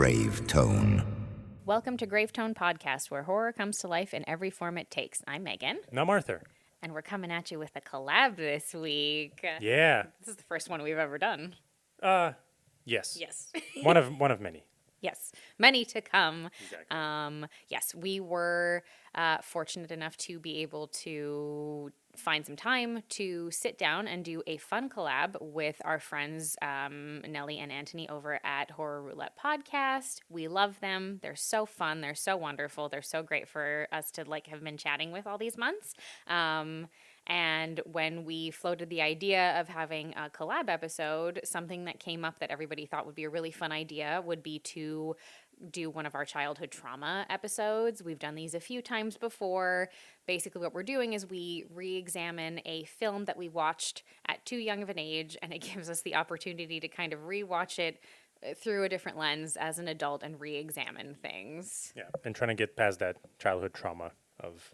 Grave Tone. Welcome to Grave Tone Podcast, where horror comes to life in every form it takes. I'm Meaghan. And I'm Arthur. And we're coming at you with a collab this week. Yeah. This is the first one we've ever done. Yes. Yes. one of many. Yes, many to come. Exactly. Yes, we were fortunate enough to be able to find some time to sit down and do a fun collab with our friends Nelly and Antony over at Roulette Podcast. We love them. They're so fun. They're so wonderful. They're so great for us to have been chatting with all these months. And when we floated the idea of having a collab episode, something that came up that everybody thought would be a really fun idea would be to do one of our childhood trauma episodes. We've done these a few times before. Basically, what we're doing is we re-examine a film that we watched at too young of an age, and it gives us the opportunity to kind of rewatch it through a different lens as an adult and re-examine things. Yeah, and trying to get past that childhood trauma of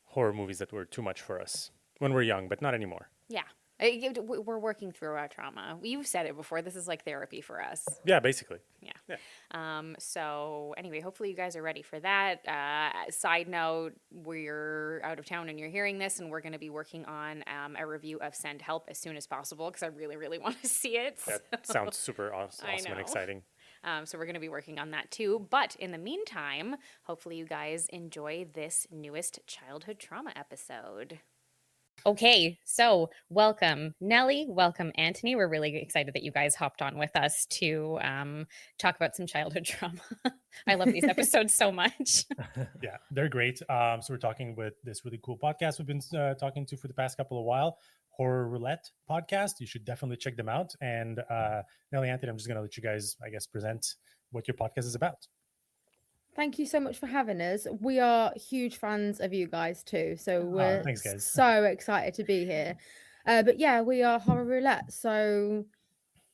horror movies that were too much for us when we're young, but not anymore. Yeah. We're working through our trauma. You've said it before. This is like therapy for us. Yeah, basically. Yeah. So anyway, hopefully you guys are ready for that. Side note, we're out of town and you're hearing this, and we're going to be working on a review of Send Help as soon as possible because I really, really want to see it. That sounds super awesome and exciting. So we're going to be working on that too. But in the meantime, hopefully you guys enjoy this newest childhood trauma episode. Okay, so welcome, Nelly. Welcome, Antony. We're really excited that you guys hopped on with us to talk about some childhood trauma. I love these episodes so much. Yeah, they're great. So we're talking with this really cool podcast we've been talking to for the past couple of while, Roulette Podcast. You should definitely check them out. And Nelly Antony, I'm just going to let you guys, I guess, present what your podcast is about. Thank you so much for having us. We are huge fans of you guys too. So we're thanks, guys. so excited to be here. But yeah, we are Horror Roulette. So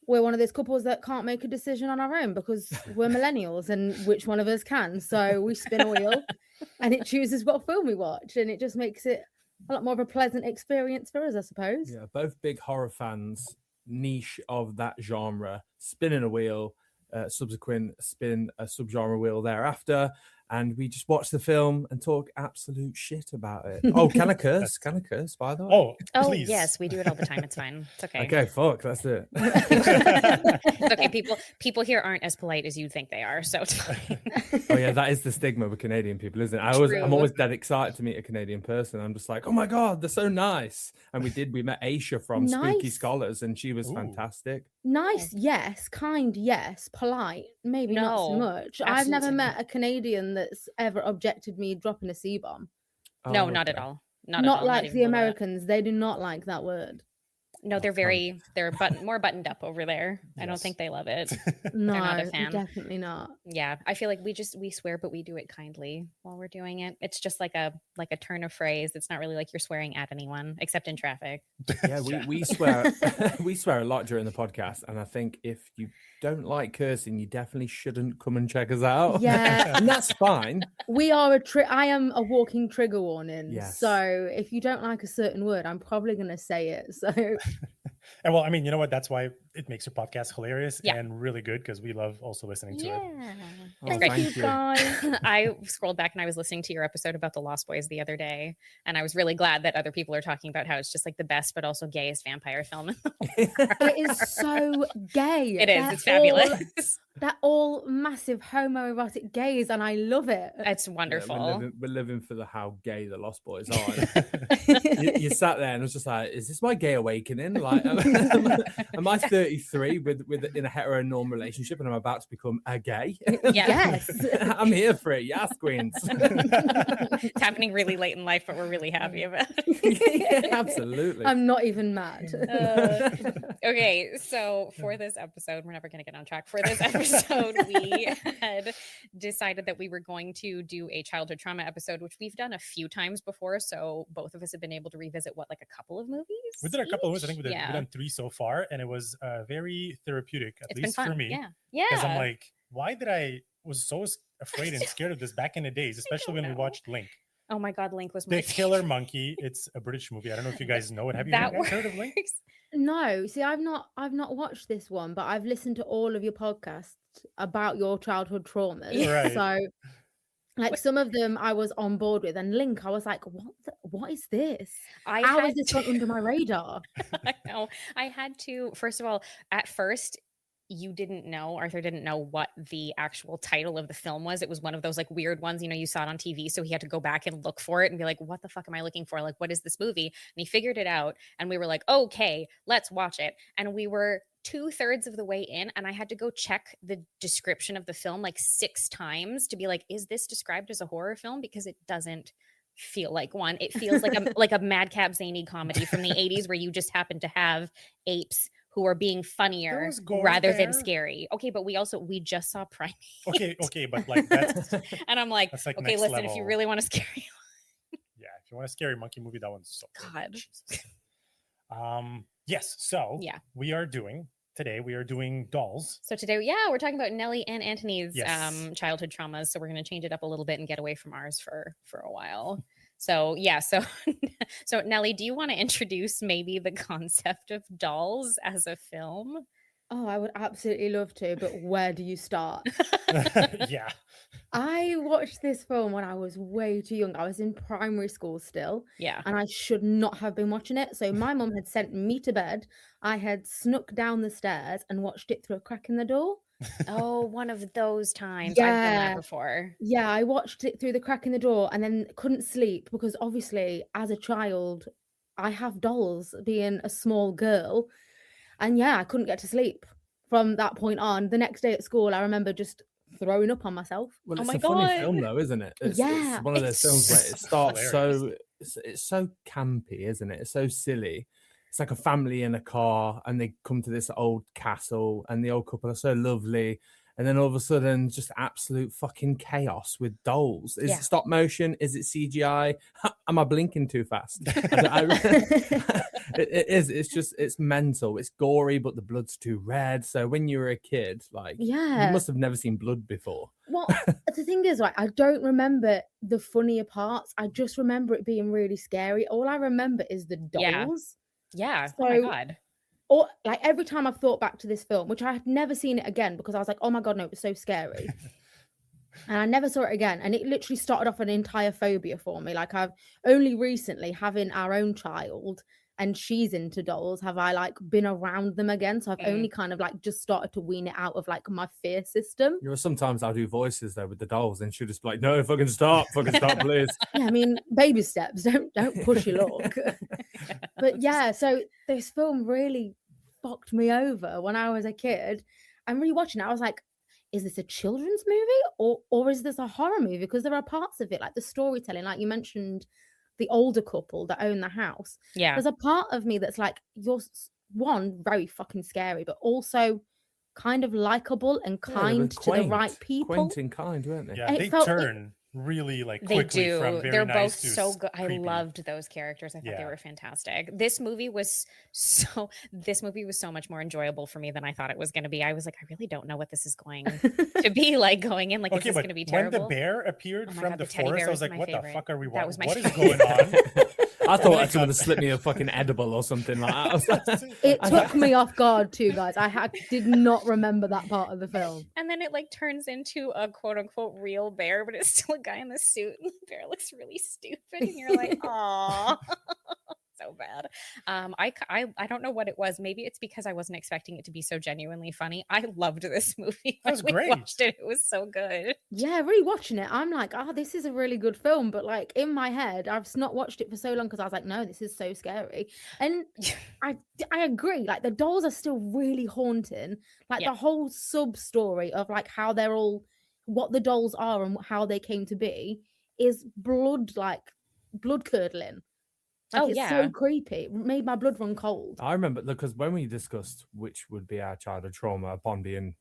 we're one of those couples that can't make a decision on our own because we're millennials and which one of us can. So we spin a wheel and it chooses what film we watch. And it just makes it a lot more of a pleasant experience for us, I suppose. Yeah, both big horror fans, niche of that genre, spinning a wheel. Subsequent spin a subgenre wheel thereafter, and we just watch the film and talk absolute shit about it. Oh, can I curse? Can I curse, by the way? Oh, please. yes, we do it all the time. It's fine. It's okay. Okay, fuck, that's it. It's okay. People here aren't as polite as you think they are, so it's fine. Oh yeah, that is the stigma with Canadian people, isn't it? I'm always dead excited to meet a Canadian person. I'm just like, oh my god, they're so nice. And we met Aisha from Spooky Scholars, and she was fantastic. Nice, yes. Kind, yes. Polite, maybe not so much. Absolutely. I've never met a Canadian that's ever objected me dropping a C-bomb. No, not at all. Not Not at all. like Not the Americans. They do not like that word. No, they're more buttoned up over there. Yes. I don't think they love it. No, they're not a fan. Definitely not. Yeah, I feel like we swear, but we do it kindly while we're doing it. It's just like a turn of phrase. It's not really like you're swearing at anyone, except in traffic. Yeah, we swear we swear a lot during the podcast, and I think if you don't like cursing, you definitely shouldn't come and check us out. Yeah, and that's fine. We are I am a walking trigger warning. Yes. So if you don't like a certain word, I'm probably going to say it. So. And well, I mean, you know what? That's why it makes your podcast hilarious and really good because we love also listening to it. Oh, thank you, guys. I scrolled back and I was listening to your episode about the Lost Boys the other day, and I was really glad that other people are talking about how it's just like the best but also gayest vampire film in the world. It is so gay. It is. It's fabulous. They're all massive homoerotic gays, and I love it. It's wonderful. Yeah, we're living for how gay the Lost Boys are. you sat there and was just like, is this my gay awakening? Like, am I 33 in a heteronormal relationship and I'm about to become a gay? Yes. I'm here for it. Yes, queens. It's happening really late in life, but we're really happy about it. Yeah, absolutely. I'm not even mad. Okay, so for this episode, we're never going to get on track. For this episode, we had decided that we were going to do a childhood trauma episode, which we've done a few times before. So both of us have been able to revisit like a couple of movies. We did a couple of movies. I think we've done 3 so far, and it was very therapeutic, at least for me. Yeah. Because I'm like, why did I was so afraid and scared of this back in the days, especially when we watched Link. Oh my God, Link was my The Killer Monkey. It's a British movie. I don't know if you guys know it. Have you heard of Link? No, see, I've not watched this one, but I've listened to all of your podcasts about your childhood traumas. Right. So, like Wait. some of them I was on board with, and Link, I was like, what is this? I How had has this gone under my radar? I know. I had to, first of all, at first, you didn't know, Arthur didn't know what the actual title of the film was. It was one of those like weird ones, you know, you saw it on TV. So he had to go back and look for it and be like, what the fuck am I looking for? Like, what is this movie? And he figured it out. And we were like, okay, let's watch it. And we were 2/3 of the way in, and I had to go check the description of the film like 6 times to be like, is this described as a horror film? Because it doesn't feel like one. It feels like a like a madcap zany comedy from the 80s where you just happen to have apes who are being funnier There was gore rather than there. scary. Okay, but we just saw Primeates. Okay, but like that's And I'm like, That's like okay, next listen, if you level. really want to scare you, yeah. If you want a scary monkey movie, that one's so good. God. Jesus. Yes. So Yeah. we are doing dolls. So today, yeah, we're talking about Nelly and Antony's Yes. childhood traumas. So we're going to change it up a little bit and get away from ours for a while. So yeah, so Nelly, do you want to introduce maybe the concept of dolls as a film? Oh, I would absolutely love to, but where do you start? Yeah. I watched this film when I was way too young. I was in primary school still, Yeah. and I should not have been watching it. So my mum had sent me to bed. I had snuck down the stairs and watched it through a crack in the door. Oh, one of those times. I've done that Yeah. before. Yeah, I watched it through the crack in the door and then couldn't sleep because obviously, as a child, I have dolls being a small girl. And yeah, I couldn't get to sleep from that point on. The next day at school, I remember just throwing up on myself. Well, Oh it's my a funny God. film, though, isn't it? It's Yeah, one of those it's films where it starts hilarious. it's so campy, isn't it? It's so silly. It's like a family in a car, and they come to this old castle, and the old couple are so lovely. And then all of a sudden, just absolute fucking chaos with dolls. Is Yeah. it stop motion? Is it CGI? Am I blinking too fast? It is. It's mental. It's gory, but the blood's too red. So when you were a kid, like, Yeah. you must have never seen blood before. Well, the thing is, like, I don't remember the funnier parts. I just remember it being really scary. All I remember is the Yeah. dolls. Yeah. Oh my So- God. Or like every time I've thought back to this film, which I had never seen it again because I was like, oh my God, no, it was so scary. And I never saw it again. And it literally started off an entire phobia for me. Like I've only recently, having our own child and she's into dolls, have I like been around them again. So I've only kind of like just started to wean it out of like my fear system. You know, sometimes I'll do voices though with the dolls, and she'll just be like, "No, fucking stop, please." Yeah, I mean, baby steps. Don't push your luck. But yeah, so this film really fucked me over when I was a kid. I'm rewatching it. I was like, is this a children's movie or is this a horror movie? Because there are parts of it, like the storytelling, like you mentioned, the older couple that own the house. Yeah. There's a part of me that's like, you're one, very fucking scary, but also kind of likable and Yeah, they were kind to the right quaint, people. quaint and kind, weren't they? Yeah, And it they felt like- turn really like They quickly do. from very They're nice both to so good. I creepy. loved those characters. I thought they Yeah. were fantastic. This movie was so much more enjoyable for me than I thought it was going to be. I was like, I really don't know what this is going to be like going in. Like, is Okay, this but going to be when terrible? the bear appeared Oh my from God, the the teddy forest, bear I was was like, my "What favorite. the fuck are we That watching? was my What is favorite. going on?" I thought like someone had slipped me a fucking edible or something like that. I was like, It I took me off guard too, guys. I did not remember that part of the film. And then it like turns into a quote unquote real bear, but it's still a guy in the suit, and the bear looks really stupid, and you're like, "Aw." So bad. I don't know what it was. Maybe it's because I wasn't expecting it to be so genuinely funny. I loved this movie. That was when we great. watched it. It was so good. Yeah, rewatching it, I'm like, oh, this is a really good film. But like in my head, I've not watched it for so long because I was like, no, this is so scary. And I agree. Like the dolls are still really haunting. Like Yeah. the whole sub story of like how they're all, what the dolls are and how they came to be is blood curdling. Like, Oh, it's yeah. so creepy. It made my blood run cold. I remember because when we discussed which would be our childhood trauma upon being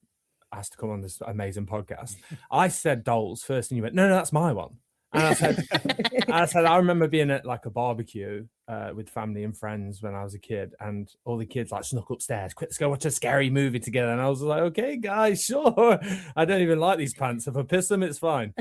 asked to come on this amazing podcast, I said dolls first, and you went, "No, that's my one." And I said, I remember being at like a barbecue with family and friends when I was a kid, and all the kids like snuck upstairs. Quick, let's go watch a scary movie together. And I was like, okay, guys, sure. I don't even like these pants. If I piss them, it's fine.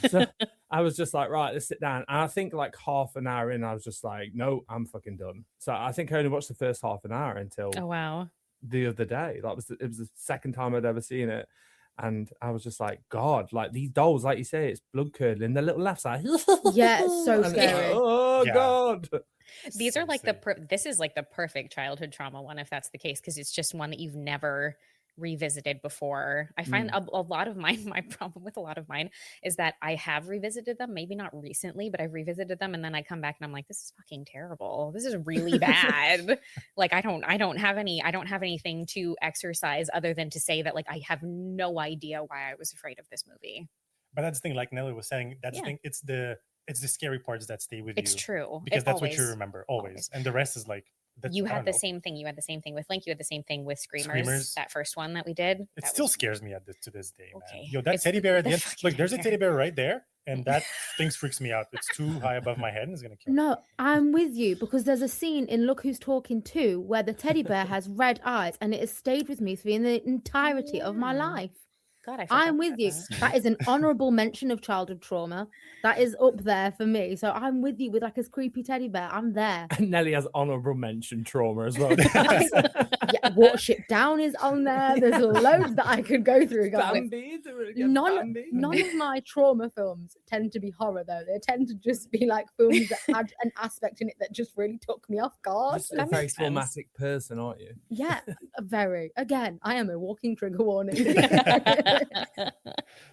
So I was just like, right, let's sit down. And I think like half an hour in, I was just like, no, I'm fucking done. So I think I only watched the first half an hour until Oh wow. the other day. It was the second time I'd ever seen it. And I was just like, God, like these dolls, like you say, it's blood curdling. The little laughs like, Yeah, it's so and it's like, scary. oh Yeah. God. These are like Seriously. this is like the perfect childhood trauma one, if that's the case, because it's just one that you've never revisited before. I find a lot of mine, my problem with a lot of mine is that I have revisited them, maybe not recently, but I've revisited them, and then I come back and I'm like, this is fucking terrible. This is really bad. Like I don't have anything to exercise other than to say that like I have no idea why I was afraid of this movie. But that's the thing, like Nelly was saying, that's Yeah. the thing. It's the scary parts that stay with It's you. true. Because It that's what you always- remember always. And the rest is like You I had don't the know. same thing. You had the same thing with Link. You had the same thing with Screamers. Screamers. That first one that we did. It that still was- scares me to this day, man. Okay. Yo, that It's teddy bear at the the end. fucking Look, there's a teddy teddy bear right there, and that thing freaks me out. It's too high above my head and it's gonna kill me. No, I'm with you because there's a scene in Look Who's Talking 2 where the teddy bear has red eyes and it has stayed with me through the entirety of my Yeah. life. God, I I'm forgot with about you. that. That is an honorable mention of childhood trauma. That is up there for me. So I'm with you with like a creepy teddy bear. I'm there. And Nelly has honorable mention trauma as well. Yeah, Watership Down is on there. There's loads that I could go through, guys. Bambi, do it again, None Bambi. of my trauma films tend to be horror though. They tend to just be like films that had an aspect in it that just really took me off guard. Just a That very makes sense. traumatic person, aren't you? Yeah, very. Again, I am a walking trigger warning.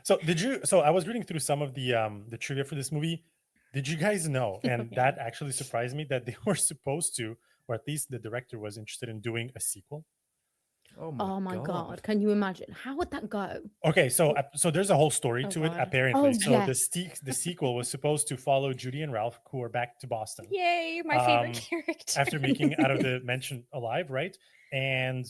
So so I was reading through some of the trivia for this movie. Did you guys know, and that actually surprised me, that they were supposed to, or at least the director was interested in doing a sequel? Oh my god, can you imagine? How would that go? Okay, so there's a whole story Oh, to it God. apparently. Oh, So yes. the sequel was supposed to follow Judy and Ralph, who are back to Boston Yay, my favorite character. after making Out of the Mansion alive, right? And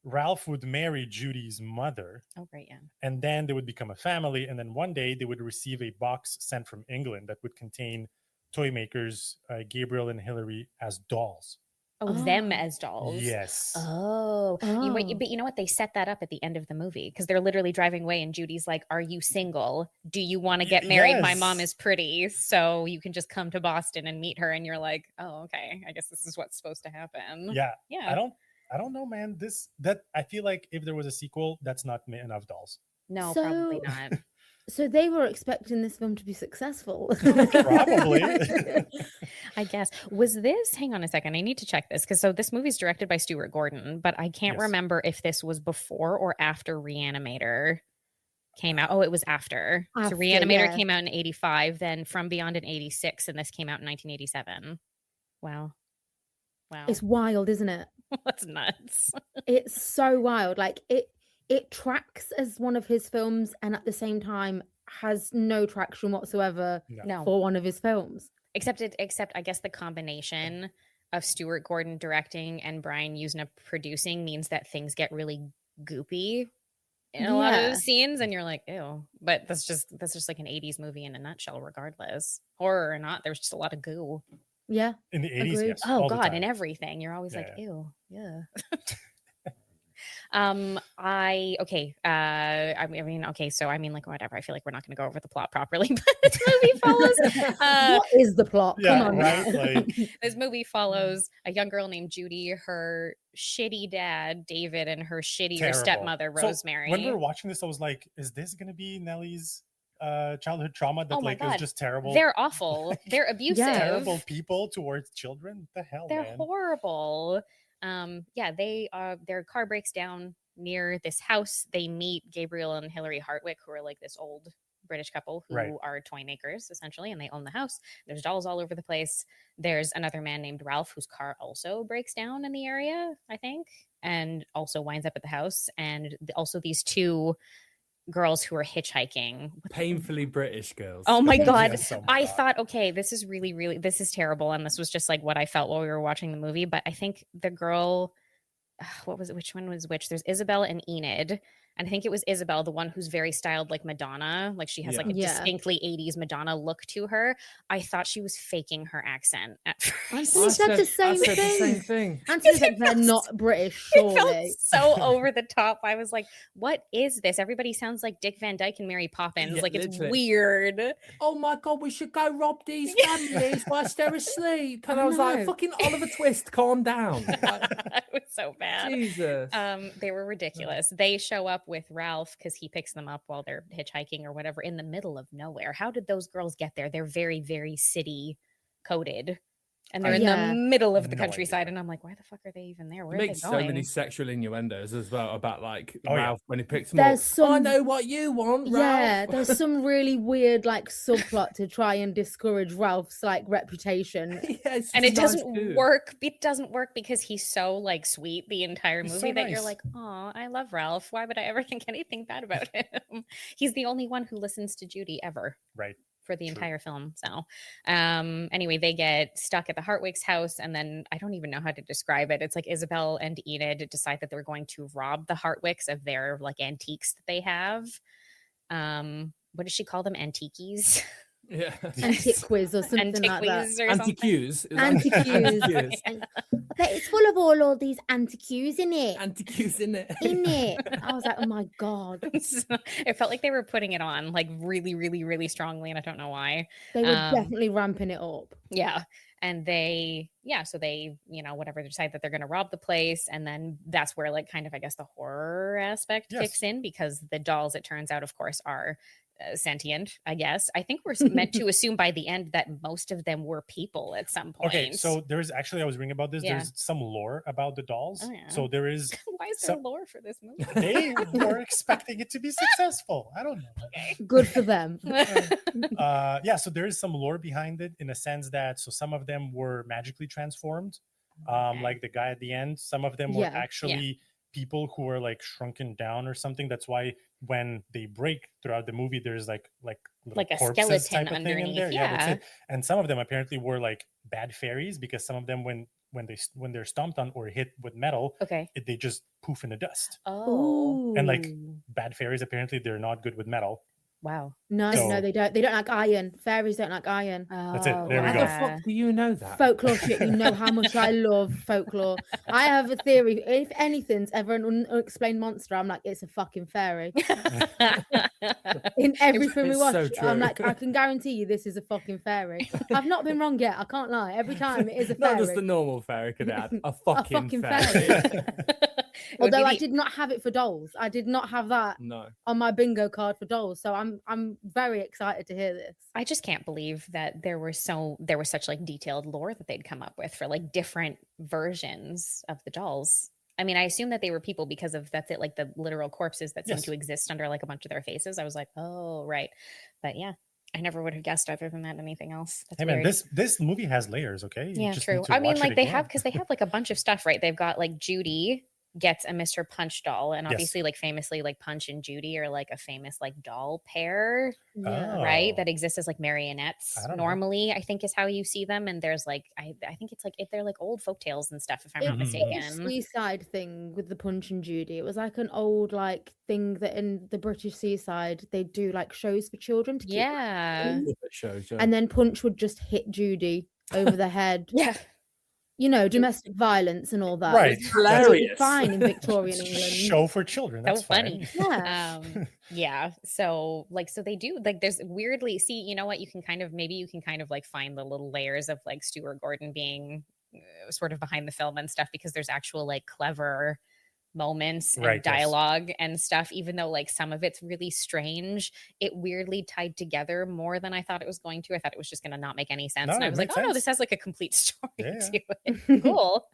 Ralph would marry Judy's mother, Oh, great, yeah. and then they would become a family. And then one day they would receive a box sent from England that would contain toy makers Gabriel and Hillary as dolls. Oh, them Oh. as dolls. Yes. Oh, Oh. but you know what? They set that up at the end of the movie because they're literally driving away, and Judy's like, "Are you single? Do you want to get married? My mom Yes. is pretty, so you can just come to Boston and meet her." And you're like, "Oh, okay. I guess this is what's supposed to happen." Yeah. yeah. I don't know, man. I feel like if there was a sequel, that's not enough dolls. No, probably So- not. So they were expecting this film to be successful. Probably. I guess. Was this, hang on a second, I need to check this because so this movie's directed by Stuart Gordon, but I can't Yes. remember if this was before or after Reanimator came out. Oh, it was after. So After, Reanimator yeah. came out in 85, then From Beyond in 86, and this came out in 1987. Wow. Wow. It's wild, isn't it? That's nuts. It's so wild. Like it tracks as one of his films and at the same time has no traction whatsoever No. for one of his films. Except I guess the combination of Stuart Gordon directing and Brian Usna producing means that things get really goopy in a lot of Yeah. those scenes, and you're like, ew. But that's just like an 80s movie in a nutshell, regardless. Horror or not, there's just a lot of goo. Yeah. In the 80s, Agreed. yes. Oh all the God, time. and everything. You're always like, Yeah. ew, yeah. Like whatever. I feel like we're not going to go over the plot properly, but this movie follows. What is the plot? Yeah, Come on. right, now. like- This movie follows a young girl named Judy, her shitty dad David, and her shittier Terrible. stepmother So, Rosemary. when we were watching this, I was like, is this going to be Nelly's childhood trauma that Oh my like is God. just terrible? They're awful. They're abusive. terrible people towards children. What the hell, They're man? horrible. Their car breaks down near this house. They meet Gabriel and Hillary Hartwick, who are like this old British couple who Right. are toy makers essentially, and they own the house. There's dolls all over the place. There's another man named Ralph whose car also breaks down in the area, I think, and also winds up at the house. And also these two girls who are hitchhiking. Painfully British girls. Oh my Yeah, God. so my I God. thought, okay, this is this is terrible. And this was just like what I felt while we were watching the movie. But I think the girl, what was it? Which one was which? There's Isabel and Enid. And I think it was Isabel, the one who's very styled like Madonna. Like she has like a Yeah. distinctly 80s Madonna look to her. I thought she was faking her accent at first. Anthony said the same I said the same thing. thing. Anthony's like, they're not British, It felt surely. so over the top. I was like, what is this? Everybody sounds like Dick Van Dyke and Mary Poppins. Yeah, like, it's literally. weird. Oh my god, we should go rob these families whilst they're asleep. And I was like, No. fucking Oliver Twist, calm down. Like, It was so bad. Jesus. They were ridiculous. They show up with Ralph because he picks them up while they're hitchhiking or whatever in the middle of nowhere. How did those girls get there? They're very, very city coded. And they're in Yeah. the middle of the No countryside. idea. And I'm like, why the fuck are they even there? Where It are they makes so going? many sexual innuendos as well about like Oh, yeah. Ralph when he picks them There's up. I some- know what you want, Ralph. Yeah, there's some really weird like subplot to try and discourage Ralph's like reputation. Yes, And it doesn't work. work. It doesn't work because he's so like sweet the entire He's movie so that you're nice. like, oh, I love Ralph. Why would I ever think anything bad about him? He's the only one who listens to Judy ever. Right. For the True. entire film. So anyway, they get stuck at the Hartwick's house, and then I don't even know how to describe it. It's like Isabel and Enid decide that they're going to rob the Hartwicks of their like antiques that they have. What does she call them? Antiquies? Yeah. Antiquiz or something like that. Antiquies or something. Anti-cues. Antiques. But it's full of all these antiques in it. Anti-cues, in it? In it. I was like, oh my God. So it felt like they were putting it on like really, really, really strongly, and I don't know why. They were Um, definitely ramping it up. Yeah. And so they, whatever, they decide that they're going to rob the place. And then that's where, like, kind of, I guess, the horror aspect Yes. kicks in because the dolls, it turns out, of course, are sentient, I guess. I think we're meant to assume by the end that most of them were people at some point. Okay, so there's actually, I was reading about this. Yeah. There's some lore about the dolls. Oh, yeah. So there is, Why is there so- lore for this movie? they were expecting it to be successful. I don't know. Good for them. Yeah, so there is some lore behind it in a sense that, so some of them were magically transformed. Okay. Like the guy at the end, some of them were Yeah. actually people who were like shrunken down or something. That's why when they break throughout the movie, there's like little Like a corpses skeleton type of thing in underneath, there. That's yeah. it. And some of them apparently were like bad fairies because some of them when they're stomped on or hit with metal, Okay. they just poof in the dust. Oh. And, like, Ooh. Bad fairies apparently they're not good with metal. Wow. No, So- no, they don't. They don't like iron. Fairies don't like iron. That's it. Oh, There we How go. the fuck do you know that? Folklore shit. You know how much I love folklore. I have a theory. If anything's ever an unexplained monster, I'm like, it's a fucking fairy. In everything we It's watch, so I'm true. like, I can guarantee you this is a fucking fairy. I've not been wrong yet. I can't lie. Every time it is a Not fairy. just the normal fairy could add. A fucking, fucking fairy. fairy. It would be Although I the- did not have it for dolls. I did not have that No. on my bingo card for dolls. So I'm very excited to hear this. I just can't believe that there was such like detailed lore that they'd come up with for like different versions of the dolls. I mean, I assume that they were people because of that's it, like the literal corpses that seem Yes. to exist under like a bunch of their faces. I was like, oh right, but yeah, I never would have guessed other than that anything else. That's Hey man, weird. this movie has layers, okay? You Yeah, just true. need to I mean, watch it like they again. have because they have like a bunch of stuff, right? They've got like Judy gets a Mr. Punch doll, and Yes. obviously, like famously, like Punch and Judy are like a famous like doll pair, Yeah. right? Oh. That exists as like marionettes. I don't know. Normally, I think is how you see them, and there's like I think it's like if they're like old folktales and stuff, if I'm not Mhm. mistaken. Seaside thing with the Punch and Judy. It was like an old like thing that in the British seaside they do like shows for children to keep Yeah, Puppet shows, yeah. and then Punch would just hit Judy over the head. yeah. You know, domestic violence and all that. Right. It's Hilarious. fine in Victorian England. Show for children. That's So funny. fine. Yeah. Yeah, so they do like there's weirdly see, you know what, you can kind of like find the little layers of like Stuart Gordon being sort of behind the film and stuff because there's actual like clever moments and Right, yes. dialogue and stuff, even though like some of it's really strange. It weirdly tied together more than I thought it was going to. I thought it was just going to not make any sense, No, and I it was like, makes oh no, sense. this has like a complete story Yeah. to it. Cool.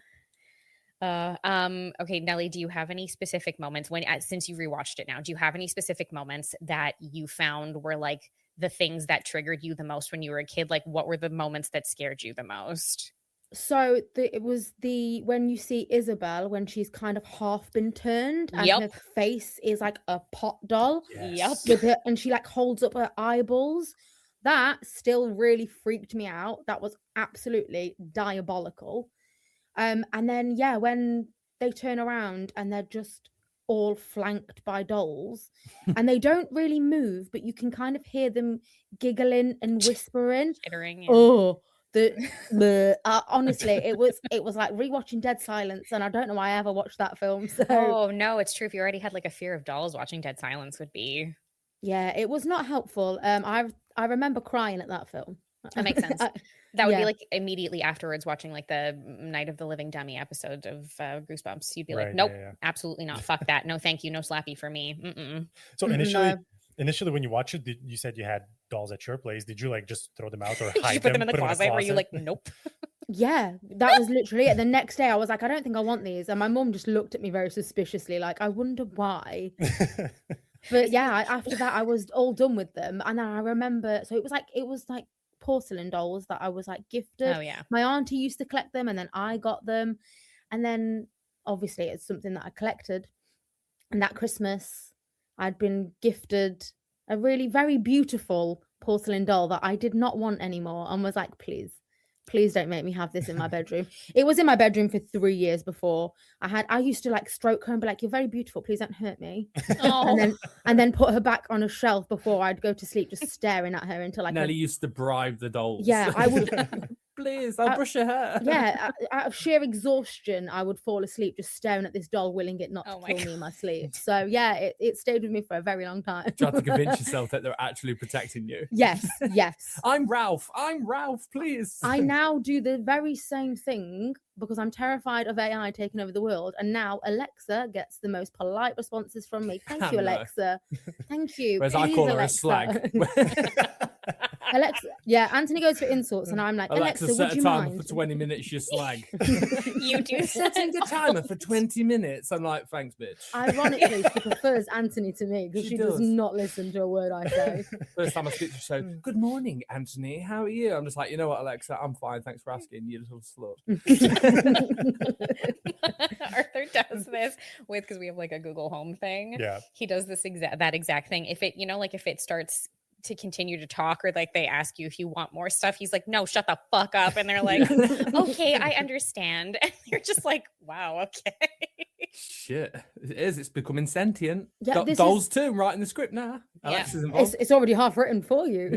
Okay, Nelly, do you have any specific moments when since you rewatched it now, do you have any specific moments that you found were like the things that triggered you the most when you were a kid? Like what were the moments that scared you the most? So it was when you see Isabel when she's kind of half been turned and Yep. her face is like a pot doll Yes. with her, and she like holds up her eyeballs. That still really freaked me out. That was absolutely diabolical. And then yeah, when they turn around and they're just all flanked by dolls, and they don't really move, but you can kind of hear them giggling and whispering. Chittering. Oh, honestly, it was like rewatching Dead Silence, and I don't know why I ever watched that film. So Oh no, it's true. If you already had like a fear of dolls, watching Dead Silence would be. yeah, it was not helpful. I remember crying at that film. That makes sense. That would be Yeah. like immediately afterwards watching like the Night of the Living Dummy episode of Goosebumps. You'd be like, Right, nope, yeah. absolutely not. Fuck that. No, thank you. No slappy for me. Mm-mm. So No. initially when you watched it, you said you had dolls at your place. Did you like just throw them out or hide Did you put them in the closet? Were you like, nope? Yeah, that was literally it. The next day, I was like, I don't think I want these, and my mum just looked at me very suspiciously, like, I wonder why. But yeah, after that, I was all done with them, and then I remember, so it was like porcelain dolls that I was like gifted. Oh yeah. My auntie used to collect them, and then I got them, and then obviously it's something that I collected. And that Christmas, I'd been gifted a really very beautiful porcelain doll that I did not want anymore, and was like, please don't make me have this in my bedroom. It was in my bedroom for 3 years before. I used to like stroke her and be like, you're very beautiful, please don't hurt me. Oh. And then put her back on a shelf before I'd go to sleep, just staring at her until I Nelly used to bribe the dolls. Yeah, I would. Please, I'll brush your hair. Yeah, out of sheer exhaustion, I would fall asleep just staring at this doll, willing it not Oh to my kill me in my sleep. So yeah, it stayed with me for a very long time. Trying to convince yourself that they're actually protecting you. Yes. I'm Ralph, please. I now do the very same thing because I'm terrified of AI taking over the world. And now Alexa gets the most polite responses from me. Thank you, No. Alexa. Thank you. Whereas I Please, call her Alexa. a slag. Alexa, yeah, Anthony goes for insults, and I'm like, Alexa, Alexa, set would a you timer mind? for 20 minutes, you slag. You do Setting a timer for 20 minutes. I'm like, thanks, bitch. Ironically, she prefers Anthony to me because She she does does. not listen to a word I say. First time I speak to her, so, good morning, Anthony. How are you? I'm just like, you know what, Alexa? I'm fine. Thanks for asking, you little slut. Arthur does this with, because we have like a Google Home thing. Yeah. He does this exact thing. If it, like if it starts to continue to talk, or like they ask you if you want more stuff, he's like, no, shut the fuck up. And they're like, okay, I understand. And you're just like, wow, okay. Shit, it is. It's becoming sentient. Yeah, Got this dolls too. I'm writing the script now. Yeah. Alexa's involved. It's already half written for you.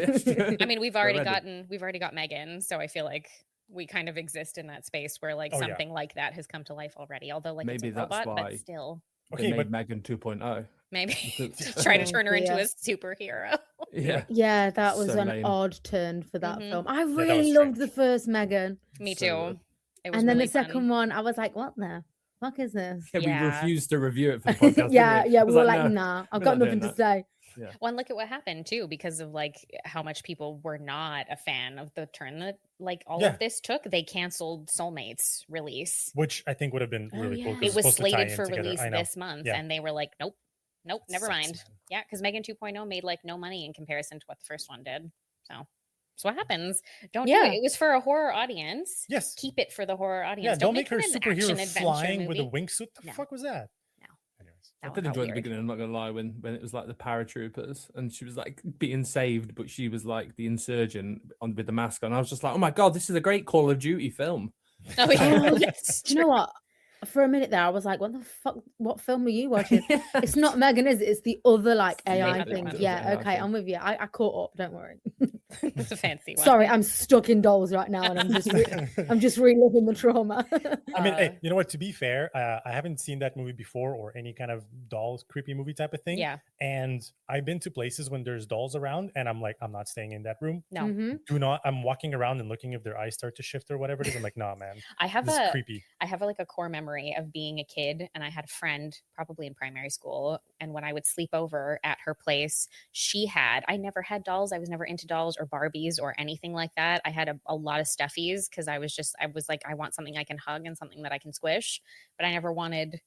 I mean, we've already Already. got Meaghan, so I feel like we kind of exist in that space where like Oh, yeah. something like that has come to life already. Although like Maybe it's a that's robot, why. but still, They Okay, made but Meaghan 2.0. maybe Because- try to Oh, turn her into a dear. superhero. Yeah. Yeah, that was So an lame. odd turn for that Mhm. film. I that really was loved strange. the first Megan. Me So too. good. It was And then really the second fun. one, I was like, what the fuck is this? Yeah, we Yeah. refused to review it for the podcast. Yeah, didn't we? yeah, I we was were like, no. nah, I've we're got not nothing doing to say. Well, and look at what happened too, because of like how much people were not a fan of the turn that like all Yeah. of this took. They canceled Soulmates release. which I think would have been Oh, really cool. yeah. 'cause It it's was supposed to tie slated in for together. release I know. this month, Yeah. and they were like, nope, never Sucks, mind. man. Yeah, because Megan 2.0 made like no money in comparison to what the first one did. So that's what happens. Don't do Yeah. it. It was for a horror audience. Yes. Keep it for the horror audience. Yeah, don't make her it an action superhero adventure flying with a movie. wingsuit. The No. fuck was that? No. Anyways. I That did one enjoy felt the weird. beginning, I'm not gonna lie, when it was like the paratroopers and she was like being saved, but she was like the insurgent on with the mask on. I was just like, oh my god, this is a great Call of Duty film. Oh yeah, Oh, that's Do you know what? For a minute there, I was like, what the fuck? What film were you watching? It's not Megan, is it? It's the other like the AI other thing. one. Yeah, AI okay, thing. I'm with you. I caught up, don't worry. It's a fancy one. Sorry, I'm stuck in dolls right now and I'm just I'm just reliving the trauma. I mean, Uh, hey, you know what? To be fair, I haven't seen that movie before or any kind of dolls, creepy movie type of thing. Yeah, And I've been to places when there's dolls around, and I'm like, I'm not staying in that room. no, Mhm. Do not. I'm walking around and looking if their eyes start to shift or whatever it is. I'm like, nah, man, I have this is a creepy. I have like a core memory of being a kid, and I had a friend probably in primary school. And when I would sleep over at her place, I never had dolls. I was never into dolls or Barbies or anything like that. I had a lot of stuffies because I was like, I want something I can hug and something that I can squish, but I never wanted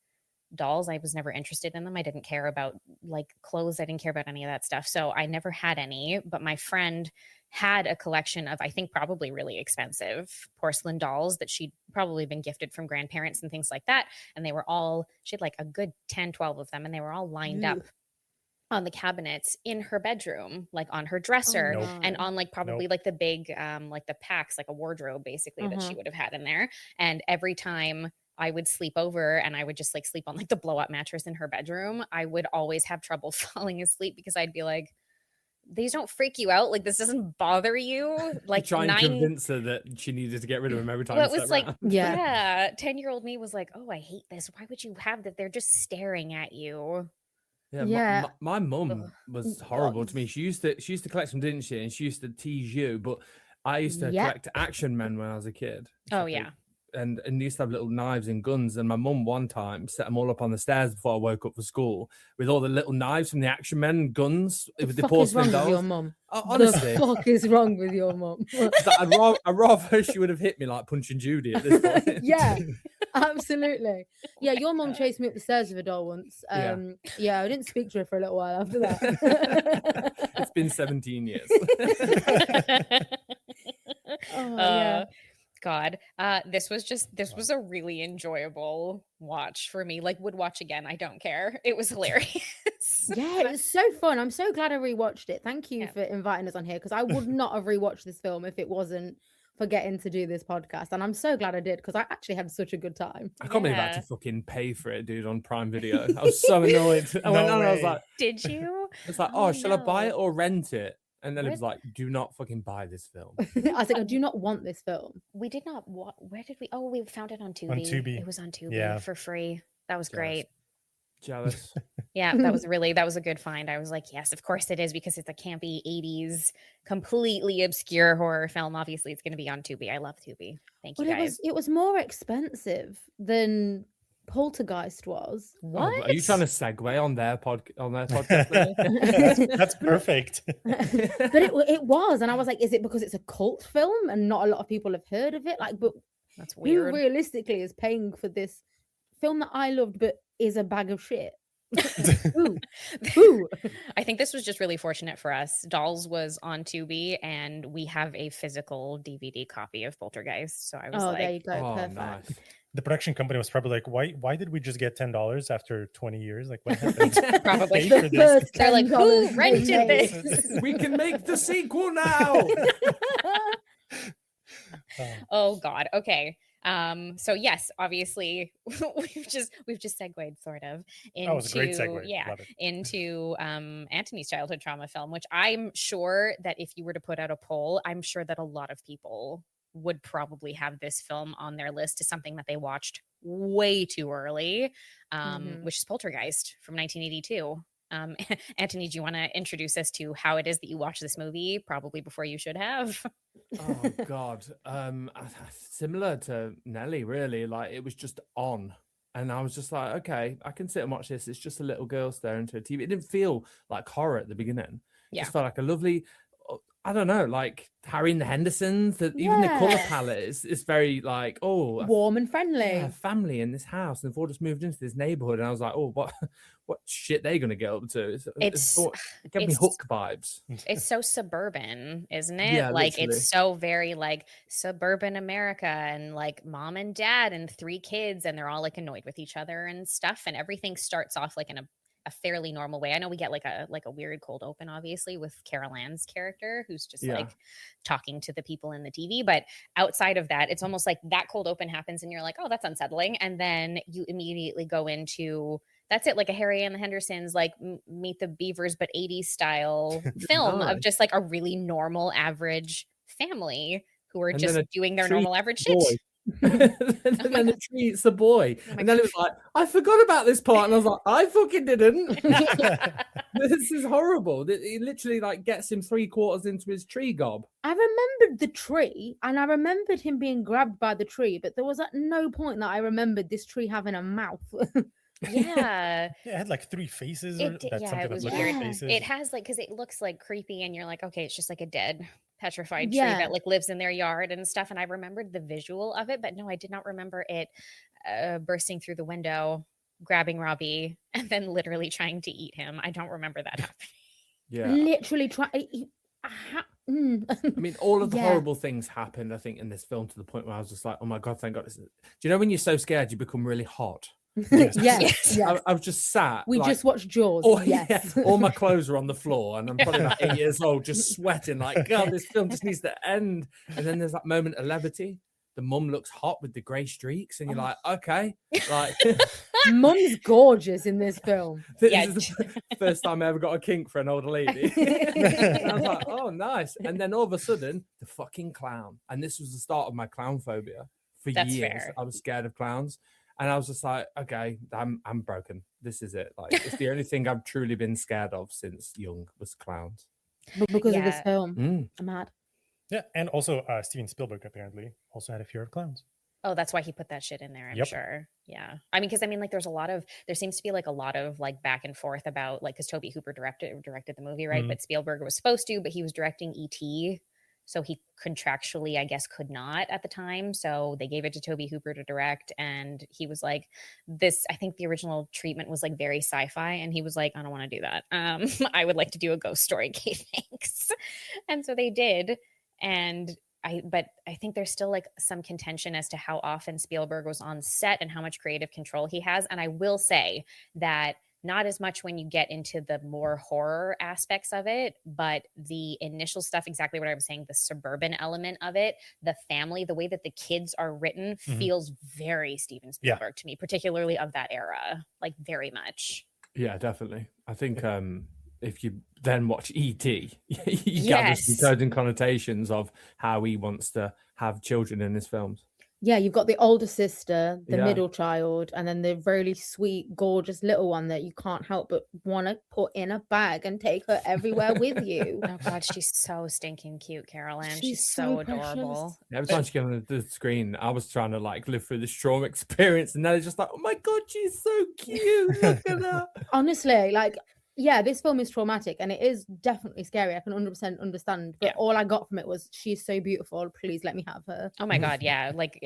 dolls. I was never interested in them. I didn't care about like clothes. I didn't care about any of that stuff. So I never had any, but my friend had a collection of, I think probably really expensive porcelain dolls that she'd probably been gifted from grandparents and things like that. And they were all, she had like a good 10, 12 of them, and they were all lined up on the cabinets in her bedroom, like on her dresser, Nope. and on like probably Nope. like the big like the packs, like a wardrobe basically that she would have had in there. And every time I would sleep over and I would just like sleep on like the blow up mattress in her bedroom, I would always have trouble falling asleep because I'd be like, these don't freak you out. Like, this doesn't bother you. Like, Try and convince her that she needed to get rid of him every time. Well, it was like, around. yeah, 10-year-old me was like, oh, I hate this. Why would you have that? They're just staring at you. Yeah. My mum was horrible to me. She used to collect them, didn't she? And she used to tease you. But I used to collect action men when I was a kid. Oh, yeah. And used to have little knives and guns. And my mum one time set them all up on the stairs before I woke up for school with all the little knives from the action men, guns with the porcelain dolls. Your mum? Honestly, the fuck is wrong with your mum? I'd rather she would have hit me like Punching Judy at this point. Yeah, absolutely. Yeah, your mum chased me up the stairs with a doll once. Yeah, I didn't speak to her for a little while after that. It's been 17 years. Yeah. God, this was a really enjoyable watch for me. Like, would watch again. I don't care. It was hilarious. Yeah, it was so fun. I'm so glad I rewatched it. Thank you for inviting us on here, because I would not have rewatched this film if it wasn't for getting to do this podcast. And I'm so glad I did, because I actually had such a good time. I can't believe I had to fucking pay for it, dude, on Prime Video. I was so annoyed. I went on and I was like, did you? It's like, shall I buy it or rent it? And then it was like, do not fucking buy this film. I was like, I do not want this film. We did not. Where did we? Oh, we found it on Tubi. On Tubi. It was on Tubi for free. That was great. Jealous. Yeah, that was a good find. I was like, yes, of course it is, because it's a campy 80s, completely obscure horror film. Obviously, it's going to be on Tubi. I love Tubi. Thank you, guys. It was more expensive than Poltergeist was. What? Are you trying to segue on their podcast? That's perfect. But it was, and I was like, is it because it's a cult film and not a lot of people have heard of it? Like, but that's weird. Who realistically is paying for this film that I loved, but is a bag of shit? Who? I think this was just really fortunate for us. Dolls was on Tubi, and we have a physical DVD copy of Poltergeist. So I was like, there you go, perfect. Nice. The production company was probably like, why did we just get $10 after 20 years? Like, what happened? Probably. For this? They're like, who rented this? We can make the sequel now. Oh God. Okay. So yes, obviously we've just segued sort of into, that was a great segue. Into Antony's childhood trauma film, which I'm sure that if you were to put out a poll, I'm sure that a lot of people would probably have this film on their list as something that they watched way too early, which is Poltergeist from 1982. Antony, do you want to introduce us to how it is that you watched this movie probably before you should have? Oh God. Similar to Nelly, really. Like, it was just on. And I was just like, okay, I can sit and watch this. It's just a little girl staring into a TV. It didn't feel like horror at the beginning. It just felt like a lovely, I don't know, like Harry and the Hendersons. Even the color palette is very like, warm and friendly. Yeah, family in this house, and they've all just moved into this neighborhood. And I was like, what shit they gonna get up to? It gave me Hook vibes. It's so suburban, isn't it? Yeah, like literally. It's so very like suburban America, and like mom and dad and 3 kids, and they're all like annoyed with each other and stuff, and everything starts off like in a fairly normal way. I know we get like a weird cold open, obviously, with Carol Ann's character, who's just like talking to the people in the TV. But outside of that, it's almost like that cold open happens and you're like, oh, that's unsettling. And then you immediately go into, that's it, like a Harry and the Hendersons, like Meet the Beavers, but 80s style film of just like a really normal, average family who are just doing their normal, average shit. And then the tree eats the boy. And then it was like, I forgot about this part. And I was like, I fucking didn't. This is horrible. He literally like gets him 3/4 into his tree gob. I remembered the tree, and I remembered him being grabbed by the tree, but there was at no point that I remembered this tree having a mouth. Yeah. It had like 3 faces. It was weird. It has like, because it looks like creepy, and you're like, okay, it's just like a dead petrified tree that like lives in their yard and stuff. And I remembered the visual of it, but no, I did not remember it bursting through the window, grabbing Robbie, and then literally trying to eat him. I don't remember that happening. Yeah, literally try. I mean, all of the horrible things happened, I think, in this film, to the point where I was just like, oh my God, thank God. Do you know when you're so scared you become really hot? Yes. I was just sat. We just watched Jaws. All my clothes are on the floor, and I'm probably like 8 years old, just sweating. Like, God, this film just needs to end. And then there's that moment of levity, the mum looks hot with the grey streaks, and you're like, okay, like Mum's gorgeous in this film. this Yeah. is the first time I ever got a kink for an older lady. And I was like, oh, nice. And then all of a sudden, the fucking clown. And this was the start of my clown phobia for That's years. fair. I was scared of clowns. And I was just like, okay, I'm broken. This is it. Like, it's the only thing I've truly been scared of since young was clowns. But because of this Yeah. film, Mm. I'm mad. Yeah, and also Steven Spielberg apparently also had a fear of clowns. Oh, that's why he put that shit in there, I'm Yep. sure. Yeah. I mean, because like there seems to be like a lot of like back and forth about like, because Toby Hooper directed the movie, right? Mhm. But Spielberg was supposed to, but he was directing E.T. So he contractually, I guess, could not at the time. So they gave it to Toby Hooper to direct. And he was like, I think the original treatment was like very sci-fi. And he was like, I don't want to do that. I would like to do a ghost story, Kate, thanks. And so they did. But I think there's still like some contention as to how often Spielberg was on set and how much creative control he has. And I will say that not as much when you get into the more horror aspects of it, but the initial stuff, exactly what I was saying, the suburban element of it, the family, the way that the kids are written feels very Steven Spielberg to me, particularly of that era, like very much. Yeah, definitely. I think if you then watch E.T., you gather Yes. some certain connotations of how he wants to have children in his films. Yeah, you've got the older sister, the Yeah. middle child, and then the really sweet, gorgeous little one that you can't help but want to put in a bag and take her everywhere with you. Oh God, she's so stinking cute, Carolyn. She's She's so so precious. adorable. Every time she came on the screen, I was trying to like live through this trauma experience, and then it's just like, oh my God, she's so cute. Look at her. Honestly, like, yeah, this film is traumatic and it is definitely scary. I can 100% understand. But Yeah. all I got from it was, she's so beautiful. Please let me have her. Oh my God, yeah. Like,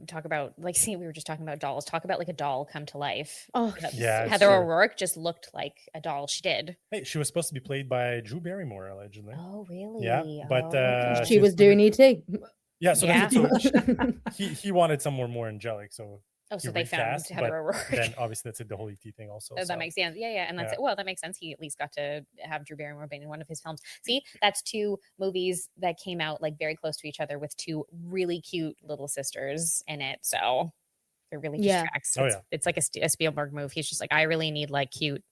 talk about, like, see, we were just talking about dolls. Talk about like a doll come to life. Oh, Yeah, it's Heather true. O'Rourke just looked like a doll. She did. Hey, she was supposed to be played by Drew Barrymore allegedly. Oh, really? Yeah, but, okay. she was doing ET. Yeah, so, Yeah. so he wanted someone more angelic, so Oh, so he they found recast, Heather but O'Rourke. then obviously that's the whole ET thing also. Oh, so. that makes sense. Yeah. And that's Yeah. it. Well, that makes sense. He at least got to have Drew Barrymore being in one of his films. See, that's two movies that came out like very close to each other with two really cute little sisters in it. So it really just Yeah. tracks. Oh, It's, yeah. it's like a Spielberg move. He's just like, I really need like cute,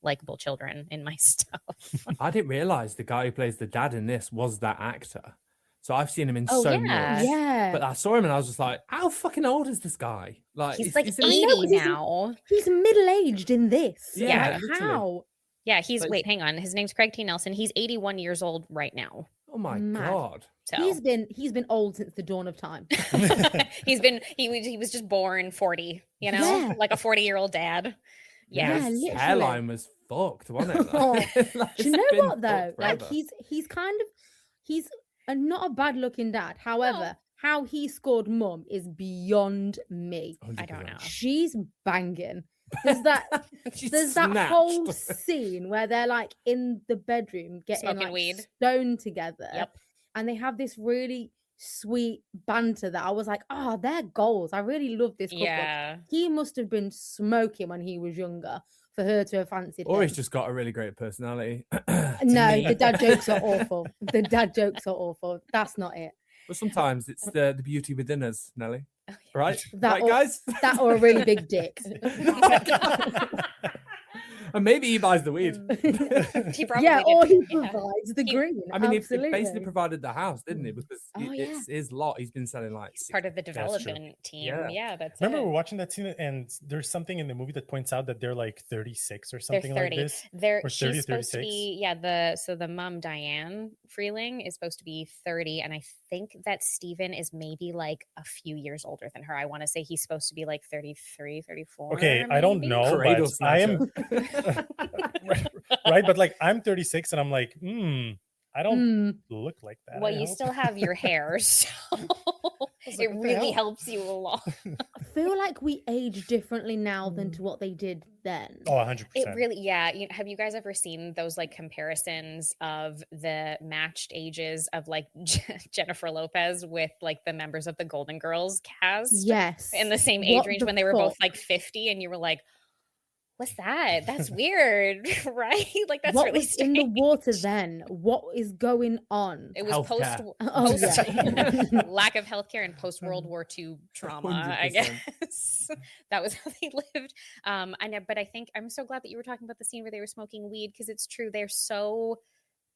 likable children in my stuff. I didn't realize the guy who plays the dad in this was that actor. So I've seen him in Oh, so yeah. much. Yeah. But I saw him and I was just like, how fucking old is this guy? Like He's like he's 80 I know, he's- now. He's middle-aged in this. Yeah, Like, literally. how? Yeah, he's But- wait, hang on. His name's Craig T. Nelson. He's 81 years old right now. Oh my Mad. God. So He's been old since the dawn of time. he was just born 40, you know, Yeah. like a 40-year-old dad. Yeah. Yeah, His literally. hairline was fucked, wasn't it? Oh, Like, Do you it's know been what though? fucked Like forever. he's kind of not a bad looking dad. However, how he scored mum is beyond me. I don't 100%. know. She's banging. There's that She's there's that whole snatched. scene where they're like in the bedroom getting Smoking like weed. stoned together. Yep. And they have this really sweet banter that I was like, oh, they're goals. I really love this couple. Yeah. He must have been smoking when he was younger for her to have fancied Or him. he's just got a really great personality. No, me. the dad jokes are awful. The dad jokes are awful. That's not it. But sometimes it's the beauty within us, Nelly. Oh, Right? That right, or- guys? That or a really big dick. And maybe he buys the weed. He probably Yeah, did. or he Yeah. provides the He- green. I mean, he Absolutely. basically provided the house, didn't he? Because Oh, it's his lot. He's been selling like He's part of the true. development team. Yeah. Yeah, that's Remember, it. we're watching that scene, and there's something in the movie that points out that they're like 36 or They're something like 30. this. They're Or she's 30, supposed to 36? be the mom Diane Freeling is supposed to be 30, and I think that Steven is maybe like a few years older than her. I want to say he's supposed to be like 33, 34. Okay, I don't maybe? know, Cradle but I am snatcher. right. But like, I'm 36, and I'm like, I don't Hmm. look like that. Well, I you hope. still have your hair, so like, it what the really hell? helps you a lot. I feel like we age differently now than to what they did then. Oh, 100%. It really, yeah. Have you guys ever seen those like comparisons of the matched ages of like Jennifer Lopez with like the members of the Golden Girls cast? Yes. In the same age What range the when they were both fuck? like 50, and you were like, What's that? That's weird, right? Like that's What really was in the strange. water then? What is going on? It was Healthcare. Oh, yeah. lack of healthcare and post World War II trauma, I 100%. guess. That was how they lived. But I think I'm so glad that you were talking about the scene where they were smoking weed, because it's true. They're so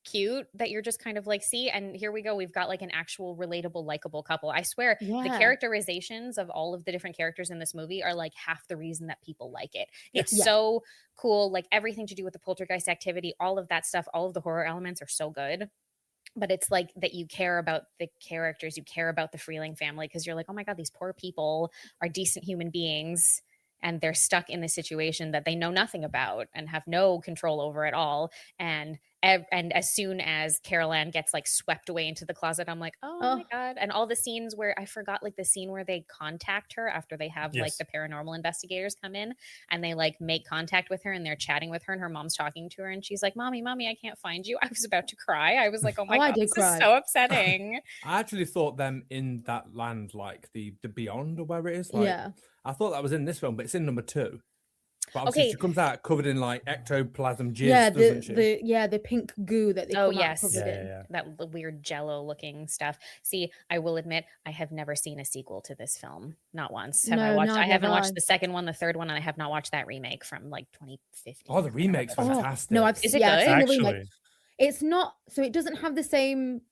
cute that you're just kind of like, see, and here we go. We've got like an actual relatable, likable couple. I swear, the Yeah. characterizations of all of the different characters in this movie are like half the reason that people like it. It's Yeah. so cool. Like everything to do with the poltergeist activity, all of that stuff, all of the horror elements are so good. But it's like that you care about the characters, you care about the Freeling family, because you're like, oh my God, these poor people are decent human beings and they're stuck in this situation that they know nothing about and have no control over at all. And as soon as Carol Ann gets like swept away into the closet, I'm like, oh my God. And all the scenes where I forgot, like the scene where they contact her after they have like Yes. the paranormal investigators come in and they like make contact with her and they're chatting with her and her mom's talking to her and she's like, mommy, I can't find you. I was about to cry. I was like, oh my I God, did this cry. is so upsetting. I actually thought them in that land, like the beyond or wherever it is. Like, Yeah. I thought that was in this film, but it's in number 2. But obviously Okay. she comes out covered in like ectoplasm jizz, Yeah, doesn't she? the pink goo that they Oh, come out yes. covered in. Yeah. That weird jello looking stuff. See, I will admit, I have never seen a sequel to this film. Not once. Have I No, watched? neither I haven't have I. watched the second one, the third one, and I have not watched that remake from like 2015. Oh, the remake's Oh, fantastic. no, I've Is seen it I've good? seen the remake. Actually, It's not, so it doesn't have the same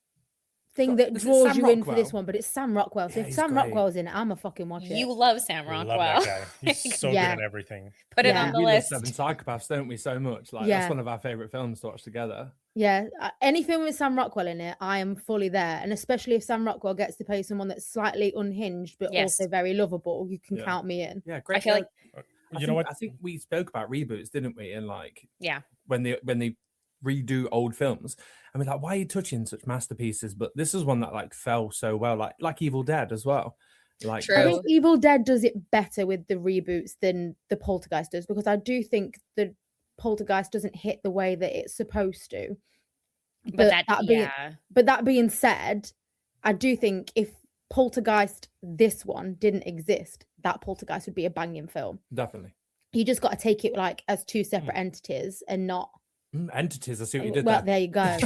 thing So, that is it draws Sam you in for this Rockwell? one, but it's Sam Rockwell. So Yeah, if he's Sam great. Rockwell's in it, I'ma fucking watch it. You love Sam I love Rockwell. that guy. He's so Yeah. good at everything. Put it Yeah. on the We love list. Seven Psychopaths, don't we? So much. Like Yeah. that's one of our favorite films to watch together. Yeah, anything with Sam Rockwell in it, I am fully there. And especially if Sam Rockwell gets to play someone that's slightly unhinged, but Yes. also very lovable, you can Yeah. count me in. Yeah, great. I feel like, You know what? I think we spoke about reboots, didn't we? And like, yeah. when they redo old films, and we're like, why are you touching such masterpieces? But this is one that like fell so well, like Evil Dead as well. Like, True. I think Evil Dead does it better with the reboots than the Poltergeist does, because I do think the Poltergeist doesn't hit the way that it's supposed to. But that being said, I do think if Poltergeist, this one, didn't exist, that Poltergeist would be a banging film. definitely. You just got to take it like as two separate entities and not. Entities. I see what you did Well, there. there you go.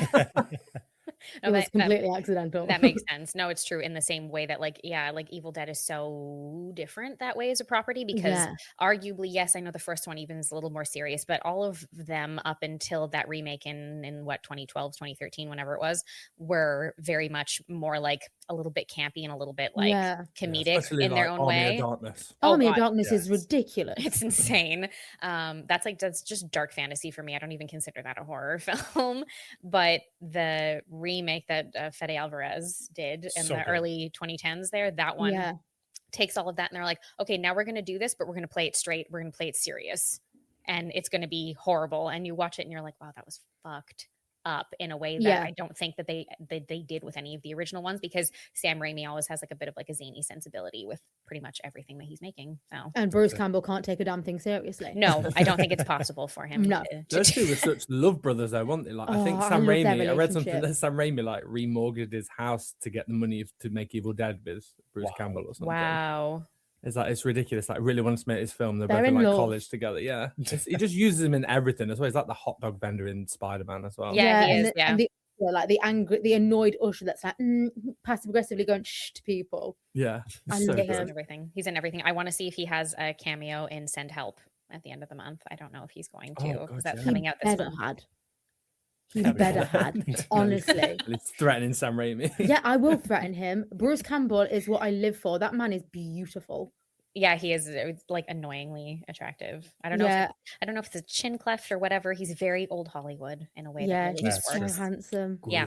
No, It was that- completely accidental. That makes sense. No, it's true. In the same way that like Evil Dead is so different that way as a property, because Yeah. arguably, yes, I know the first one even is a little more serious, but all of them up until that remake in what, 2012, 2013, whenever it was, were very much more like a little bit campy and a little bit like Yeah. comedic Especially in their like own Army way. of Darkness. Oh, Army of God, Darkness is yes. ridiculous. It's insane. That's just dark fantasy for me. I don't even consider that a horror film. But the remake that Fede Alvarez did in So the good. early 2010s there, that one Yeah. takes all of that and they're like, okay, now we're going to do this, but we're going to play it straight. We're going to play it serious. And it's going to be horrible. And you watch it and you're like, wow, that was fucked up in a way that Yeah. I don't think that they did with any of the original ones, because Sam Raimi always has like a bit of like a zany sensibility with pretty much everything that he's making. So And Bruce Campbell can't take a damn thing seriously. no, I don't think it's possible for him. No. Those two were such love brothers, though, weren't they? Like, I think Oh, I Sam love their Raimi. I read something relationship. that Sam Raimi like remortgaged his house to get the money to make Evil Dead with Bruce Wow. Campbell or something. Wow. It's like, it's ridiculous. Like, really wants to make this film. They're They're both in in like love. college together. Yeah, he just uses him in everything as well. He's like the hot dog vendor in Spider-Man as well. Yeah, he and is, and the angry, the annoyed usher that's like passive aggressively going shh to people. yeah. I It's so love He's good. in him. everything. He's in everything. I want to see if he has a cameo in Send Help at the end of the month. I don't know if he's going to, Oh, because God, that's yeah. coming out this Better month. had. He That'd be better cool. had. Honestly. And it's threatening Sam Raimi. Yeah, I will threaten him. Bruce Campbell is what I live for. That man is beautiful. Yeah, he is like annoyingly attractive. I don't know. Yeah, I don't know if it's a chin cleft or whatever. He's very old Hollywood in a way. yeah, that really he's just so works. handsome. Yeah.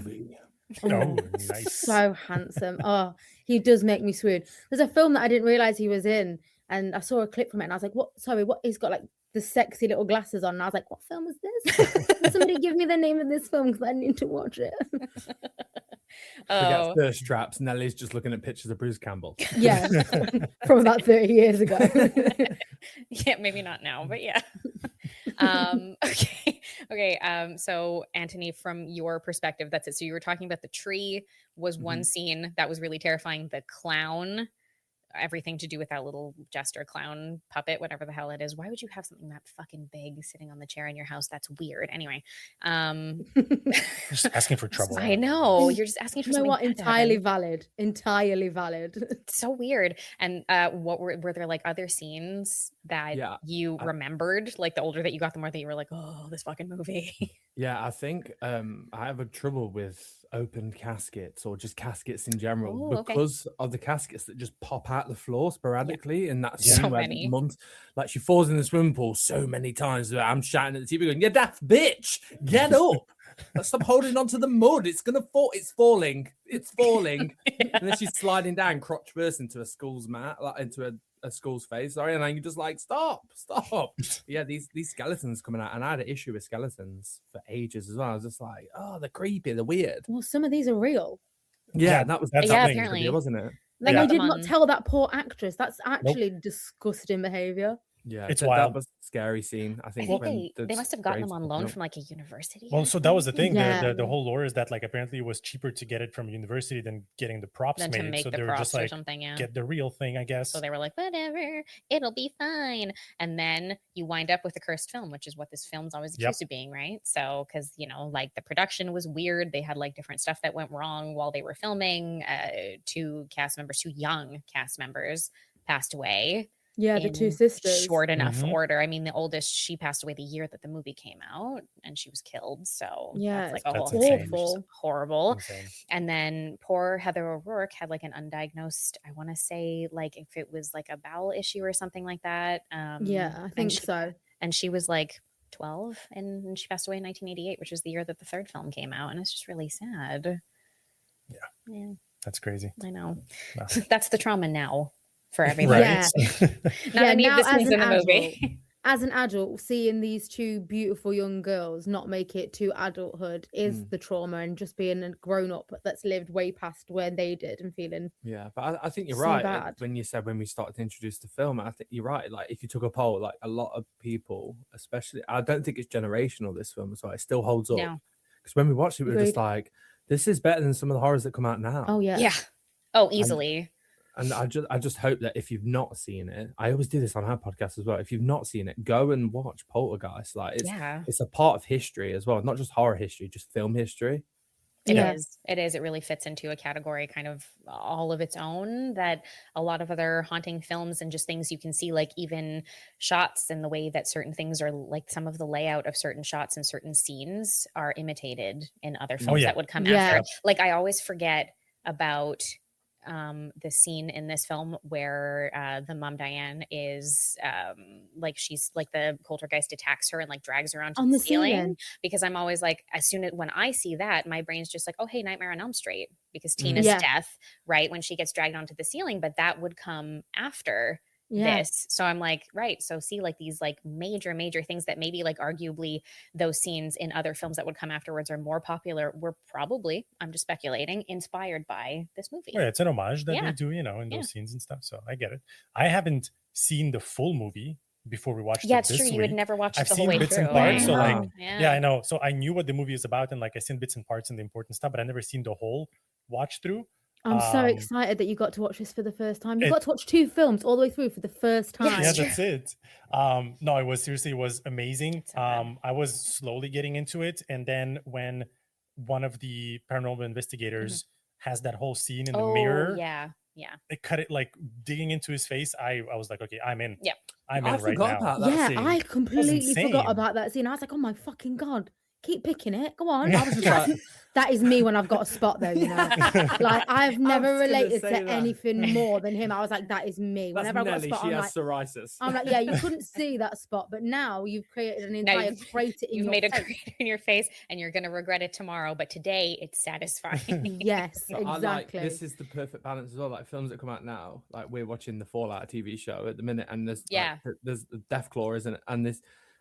Oh, nice. So handsome. Oh, he does make me swoon. There's a film that I didn't realize he was in, and I saw a clip from it, and I was like, "What? Sorry, what?" He's got like the sexy little glasses on, and I was like, "What film is this?" Can somebody give me the name of this film because I need to watch it. Oh, Forgets thirst traps. Nelly's just looking at pictures of Bruce Campbell. Yeah, from about 30 years ago. yeah, maybe not now, but yeah. Okay. So Antony, from your perspective, that's it. So you were talking about the tree was one scene that was really terrifying. The clown everything to do with that little jester clown puppet, whatever the hell it is. Why would you have something that fucking big sitting on the chair in your house? That's weird. Anyway, Just asking for trouble. I know, you're just asking for You know something what? bad to Entirely happen. valid. Entirely valid. It's so weird. And what were there like other scenes that Yeah, you I- remembered, like the older that you got, the more that you were like, oh, this fucking movie. Yeah, I think I have a trouble with open caskets or just caskets in general Oh, okay. because of the caskets that just pop out the floor sporadically. And that Yeah. scene So where many. Mum's like she falls in the swimming pool so many times that I'm shouting at the TV going, "Yeah, that bitch, get up! Stop holding on to the mud. It's gonna fall. It's falling. It's falling." And then she's sliding down crotch first into a school's mat, like into a school's face. Sorry, and I'm just like, stop. Yeah, these skeletons coming out, and I had an issue with skeletons for ages as well. I was just like, oh, they're creepy, they're weird. Well, some of these are real. Yeah, that was that's that Yeah, was apparently. creepy, wasn't it? Like, got they them did not on- tell that poor actress. That's actually disgusting behavior. Yeah, It's that wild. was a scary scene. I I think, think when they the must have gotten them graves on popped loan up. from like a university. Well, or so that was the something. thing. Yeah. The whole lore is that like apparently it was cheaper to get it from university than getting the props Then made. to make So the they were props just or like, something, yeah. get the real thing, I guess. So they were like, whatever, it'll be fine. And then you wind up with a cursed film, which is what this film's always Yep. accused of being, right? So, because, you know, like the production was weird. They had like different stuff that went wrong while they were filming. Two young cast members passed away. Yeah, the two in sisters. Short enough Mhm. order. I mean, the oldest, she passed away the year that the movie came out and she was killed. So Yeah, that's like it's a whole That's thing, insane. which is horrible. Insane. And then poor Heather O'Rourke had like an undiagnosed, I want to say like if it was like a bowel issue or something like that. Yeah, I and think she- so. And she was like 12 and she passed away in 1988, which was the year that the third film came out. And it's just really sad. Yeah, That's crazy. I know. Wow. That's the trauma now for everybody. Yeah. Not any of now this as things in an the movie. As an adult, seeing these two beautiful young girls not make it to adulthood is Mm. the trauma, and just being a grown up that's lived way past where they did and feeling Yeah, but I think you're So right. bad. When you said when we started to introduce the film, I think you're right. Like if you took a poll, like a lot of people, especially, I don't think it's generational. This film as well. It still holds up. No. Because when we watched it, we were just Agreed. like, this is better than some of the horrors that come out now. oh yeah, Yeah. Oh, easily. And I just hope that if you've not seen it, I always do this on our podcast as well. If you've not seen it, go and watch Poltergeist. Like Yeah. it's a part of history as well, not just horror history, just film history. It Yeah. is. It is. It really fits into a category kind of all of its own that a lot of other haunting films and just things you can see, like even shots and the way that certain things are, like some of the layout of certain shots and certain scenes are imitated in other films yeah. that would come Yeah. after. Like I always forget about the scene in this film where the mom Diane is like she's like the poltergeist attacks her and like drags her onto On the the ceiling, ceiling. because I'm always like, as soon as when I see that, my brain's just like, oh hey, Nightmare on Elm Street, because Tina's Yeah. death, right, when she gets dragged onto the ceiling, but that would come after yeah. this. So I'm like, right, so see like these like major things that maybe like arguably those scenes in other films that would come afterwards are more popular were probably, I'm just speculating, inspired by this movie. Right, it's an homage that Yeah. they do, in Yeah. those scenes and stuff. So I get it. I haven't seen the full movie before we watched Yeah, it it's this true. week. You would never watch it I've the whole seen way bits through. and parts, so, like, Yeah, I know. So I knew what the movie is about, and like I seen bits and parts and the important stuff, but I never seen the whole watch through. I'm so Um, excited that you got to watch this for the first time. You it- got to watch two films all the way through for the first time. Yes. Yeah, that's it. No, it was amazing. So good. I was slowly getting into it, and then when one of the paranormal investigators has that whole scene in the mirror, yeah. it cut it like digging into his face. I was like, okay, I'm in. Yep. I'm I in right forgot now. about that Yeah, scene. I completely forgot insane. about that scene. I was like, oh my fucking God, keep picking it. Go on. I was just like, That is me when I've got a spot, though, you know. Like, I've never was gonna related say to that. anything more than him. I was like, that is me. that's Whenever I've got a Nelly. spot, She I'm has like, psoriasis. yeah, you couldn't see that spot, but now you've created an Now entire crater in You've your made a face. crater in your face and you're going to regret it tomorrow, but today it's satisfying. Yes, I like exactly. this is the perfect balance as well. Like films that come out now, like we're watching the Fallout TV show at the minute, and there's Yeah. there's the Deathclaw, isn't it? And there's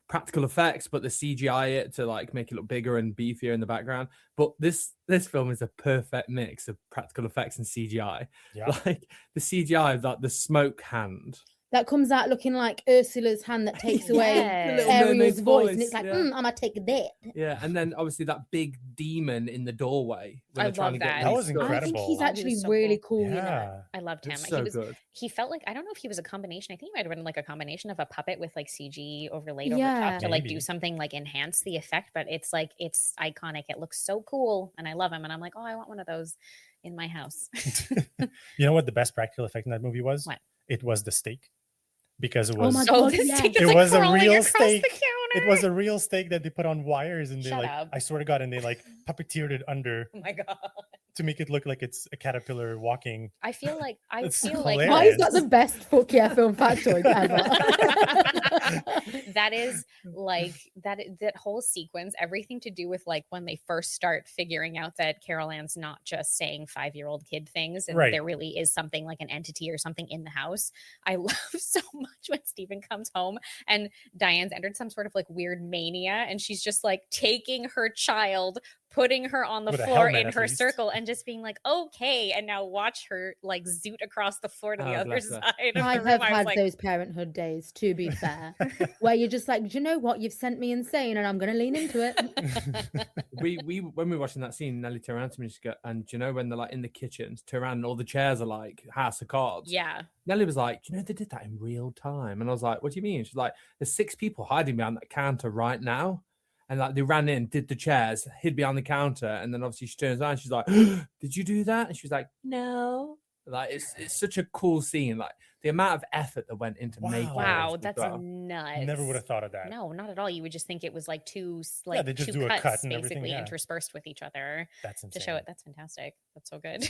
practical effects, but the CGI it to like make it look bigger and beefier in the background. But this film is a perfect mix of practical effects and CGI. Yeah. Like the CGI, like the smoke hand that comes out looking like Ursula's hand that takes away Yes. Little Ariel's mermaid's voice, and voice, it's like, yeah. I'm gonna take that. Yeah, and then obviously that big demon in the doorway. When I they're trying love to get that. That was Lisa. I think Incredible. he's Oh, he actually was so really cool. cool. You know, Yeah. I loved him. It's so good. He felt like, I don't know if he was a combination. I think he might have been like a combination of a puppet with like CG overlaid over Yeah. top to like do Maybe. something like enhance the effect. But it's like, it's iconic. It looks so cool. And I love him. And I'm like, oh, I want one of those in my house. You know what the best practical effect in that movie was? What? It was the steak. Because it Oh was my So God, this yeah. steak It is like was a crawling real across steak. the counter. it was a real steak that they put on wires and they Shut like up. I swear to God, and they like puppeteered it under Oh my God. to make it look like it's a caterpillar walking. I feel like, I It's feel like Why is that hilarious. the best fuck yeah film factoid ever? that is like that whole sequence, everything to do with like when they first start figuring out that Carol Ann's not just saying 5-year-old kid things and Right. there really is something like an entity or something in the house. I love so much when Stephen comes home and Diane's entered some sort of like weird mania and she's just like taking her child, putting her on the With a floor helmet, in at her least. circle and just being like, okay, and now watch her like zoot across the floor to the Oh, other bless her. side of I the room. have I was had like, those parenthood days, to be fair, where you're just like, do you know what? You've sent me insane and I'm going to lean into it. we when we were watching that scene, Nelly turned around to me and she go, and do you know when they're like in the kitchen, turn around and all the chairs are like House of Cards? yeah. Nelly was like, do you know they did that in real time? And I was like, what do you mean? She's like, there's 6 people hiding behind that counter right now. And like they ran in, did the chairs, hid behind the counter, and then obviously she turns around, she's like, did you do that? And she was like, no. Like it's such a cool scene. Like the amount of effort that went into making Wow, this was that's well. nuts. Never would have thought of that. No, not at all. You would just think it was like two they just two do a cuts cut and everything, basically yeah. interspersed with each other That's to insane. show it. That's fantastic. That's so good.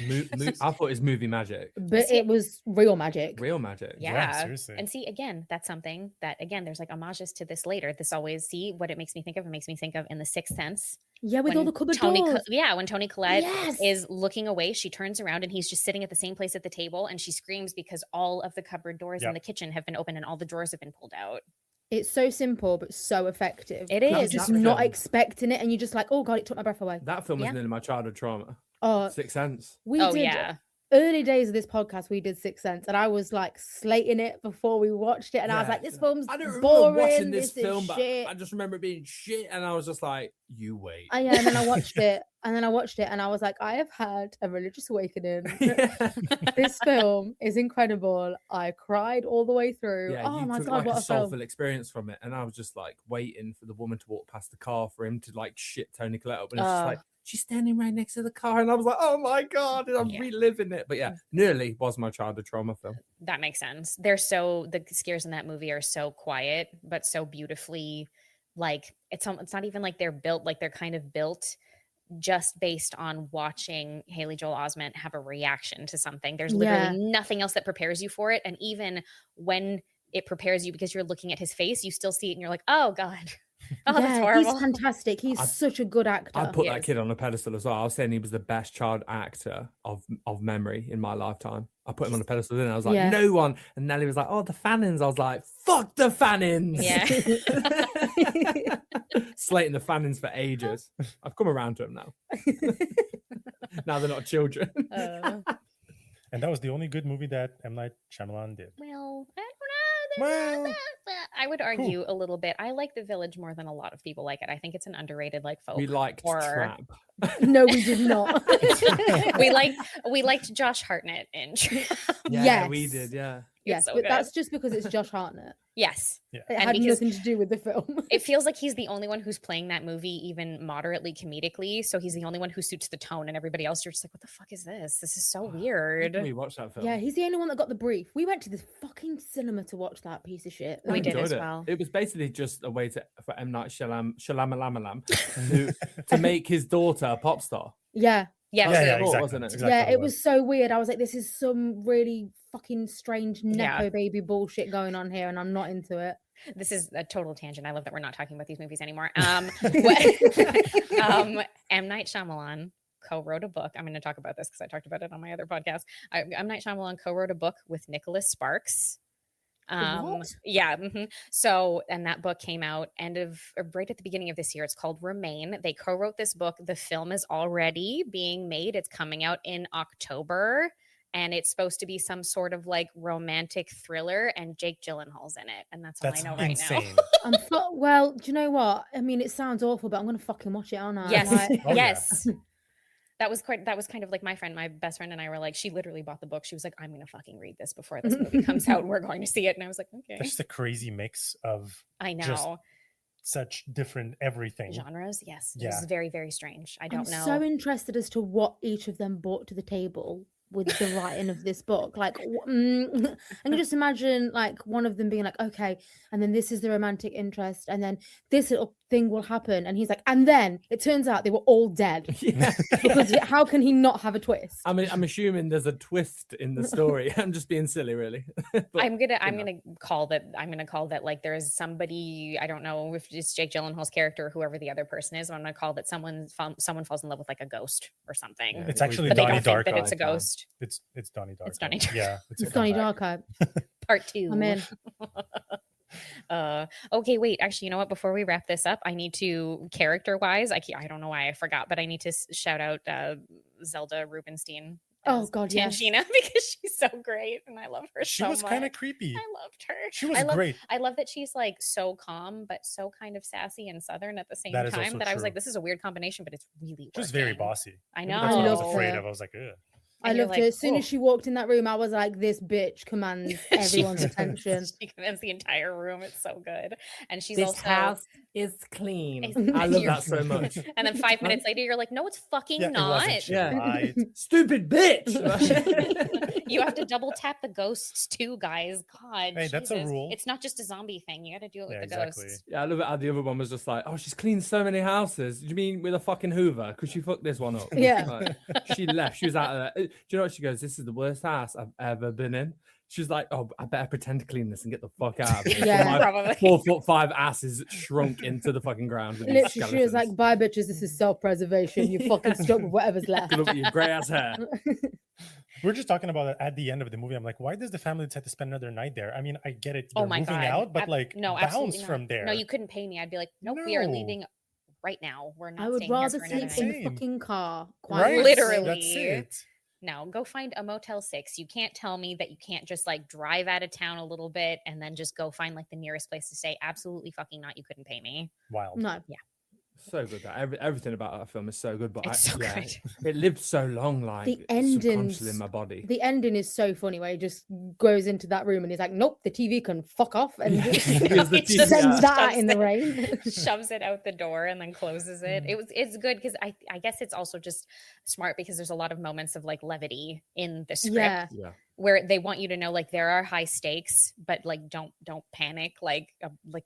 I thought it was movie magic, But See- it was real magic. real magic. Yeah. seriously. And see, again, that's something that again, there's like homages to this later. This always see what it makes me think of. It makes me think of in The Sixth Sense. Yeah, with all when the cupboard Tony, doors. when Tony Collette Yes. is looking away, she turns around and he's just sitting at the same place at the table, and she screams because all of the cupboard doors in Yep. the kitchen have been open and all the drawers have been pulled out. It's so simple, but so effective. It You're is. just That not film- expecting it, and you're just like, oh God, it took my breath away. That film was Yeah. nearly my childhood trauma. Oh, Sixth Sense. we Oh did yeah. early days of this podcast, we did Sixth Sense, and I was like slating it before we watched it, and I was Yeah. like, this film's I don't remember boring. watching this is film, but shit. I just remember it being shit, and I was just like, "You wait." Yeah, and then I watched it, and I was like, I have had a religious awakening. Yeah. This film is incredible. I cried all the way through. Yeah, Oh you my took God, like what a a film! soulful experience from it, and I was just like waiting for the woman to walk past the car for him to like shit Tony Collette up, and it's just like she's standing right next to the car, and I was like, "Oh my God!" And I'm Yeah. reliving it. But yeah, nearly was my childhood trauma film. That makes sense. The scares in that movie are so quiet, but so beautifully, like it's not even like they're built, like they're kind of built just based on watching Haley Joel Osment have a reaction to something. There's literally nothing else that prepares you for it. And even when it prepares you because you're looking at his face, you still see it and you're like, oh God. Oh, that's horrible. He's fantastic. He's such a good actor. I put that Yes. kid on a pedestal as well. I was saying he was the best child actor of memory in my lifetime. I put him on a pedestal, and I was like, Yeah. no one. And Nelly was like, oh, the Fannings. I was like, fuck the Fannings. Yeah. Slating the Fannings for ages. I've come around to him now. Now they're not children. And that was the only good movie that M. Night Shyamalan did. Well, I don't know. Well, I would argue a little bit. I like The Village more than a lot of people like it. I think it's an underrated like folk We liked horror. Trap. No, we did not. we liked Josh Hartnett in Trap. Yeah, we Yes. did. Yeah. Yes, so but good. that's just because it's Josh Hartnett. Yes. It And had because- nothing to do with the film. It feels like he's the only one who's playing that movie even moderately comedically. So he's the only one who suits the tone, and everybody else, you're just like, what the fuck is this? This is so weird. We watched that film. Yeah, he's the only one that got the brief. We went to this fucking cinema to watch that piece of shit. We I did enjoyed as it. well. It was basically just a way for M. Night Shyamalan to make his daughter a pop star. Yeah. Yeah, That's yeah, what it was, exactly. wasn't it? That's exactly Yeah, what it was so weird. I was like, this is some really fucking strange Nepo Yeah. baby bullshit going on here, and I'm not into it. This is a total tangent. I love that we're not talking about these movies anymore. M. Night Shyamalan co-wrote a book. I'm going to talk about this because I talked about it on my other podcast. M. Night Shyamalan co-wrote a book with Nicholas Sparks. What? Yeah. So, and that book came out right at the beginning of this year. It's called Remain. They co-wrote this book. The film is already being made. It's coming out in October. and it's supposed to be some sort of like romantic thriller, and Jake Gyllenhaal's in it, and that's all I know right insane. Well, do you know what? I mean, it sounds awful, but I'm gonna fucking watch it, aren't I? now. Yes, Like, Oh, yeah. yes. That was kind of like my best friend and I were like, she literally bought the book. She was like, I'm gonna fucking read this before this movie comes out, and we're going to see it. And I was like, okay. That's just a crazy mix of I know. just such different everything. Genres, yes. Yeah. This is very, very strange. I don't I'm know. so interested as to what each of them brought to the table with the writing of this book. Like, I can just imagine like one of them being like, okay, and then this is the romantic interest, and then this little thing will happen, and he's like, and then it turns out they were all dead. Yeah. Because how can he not have a twist? I'm assuming there's a twist in the story. I'm just being silly, really. But, I'm you gonna know. call that like there is somebody, I don't know if it's Jake Gyllenhaal's character or whoever the other person is, but I'm gonna call that someone falls in love with like a ghost or something. Yeah. It's actually But they Donnie don't think that Darko. it's a ghost. It's Donnie Darko. It's Donnie Darko. Yeah, It's Donnie comeback. Darko. Part 2. I'm in. Okay, wait, actually, you know what, before we wrap this up, I need to, character wise, I don't know why I forgot, but I need to shout out Zelda Rubinstein Oh as God, yes. Tangina, because she's so great and I love her She so was much. kind of creepy. I loved her. She was I love, great. I love that she's like so calm but so kind of sassy and southern at the same That is time, also that I was true. like, this is a weird combination, but it's really She was very working. bossy. I Maybe know. That's what I was loved afraid her. of. I was like, ugh. I And you're loved her. like, As soon "Whoa." as she walked in that room, I was like, this bitch commands everyone's attention. She commands the entire room. It's so good. And she's This also house is clean. Is- I love you're- that so much. and then 5 minutes later you're like, no, it's fucking Yeah, it not. wasn't. She Yeah. lied. Stupid bitch. You have to double tap the ghosts too, guys. God, Hey, that's a Jesus. rule. It's not just a zombie thing. You got to do it with Yeah, the exactly. ghosts. Yeah, I love it how the other one was just like, oh, she's cleaned so many houses. Do you mean with a fucking Hoover? Because she fucked this one up. Yeah. Like, she left. She was out of there. Do you know what she goes? This is the worst house I've ever been in. She's like, oh, I better pretend to clean this and get the fuck out of here. Yeah. My Probably. 4'5" ass is shrunk into the fucking ground. With these Literally, she was skeletons. like, bye, bitches, this is self-preservation. You fucking stuck with whatever's left. Good luck with your grey ass hair. We're just talking about it at the end of the movie. I'm like, why does the family decide to spend another night there? I mean, I get it. Oh They're my moving God. out, but like, no, bounce absolutely not. from there. No, you couldn't pay me. I'd be like, nope, we are No. leaving right now. We're not I would staying here rather for another sleep night. in the Same. fucking car. Right? Literally. That's it. No, go find a Motel 6. You can't tell me that you can't just like drive out of town a little bit and then just go find like the nearest place to stay. Absolutely fucking not. You couldn't pay me. Wild. No. So good. That everything about that film is so good. But It's so yeah, good. it lived so long, like subconsciously endings- in my body. The ending is so funny where he just goes into that room and he's like, nope, the TV can fuck off. And Yeah. just Because the He TV just sends out. that out shoves in the it- rain. shoves it out the door and then closes it. It's good because I guess it's also just smart because there's a lot of moments of like levity in the script Yeah. Yeah. where they want you to know like there are high stakes, but like don't panic. Like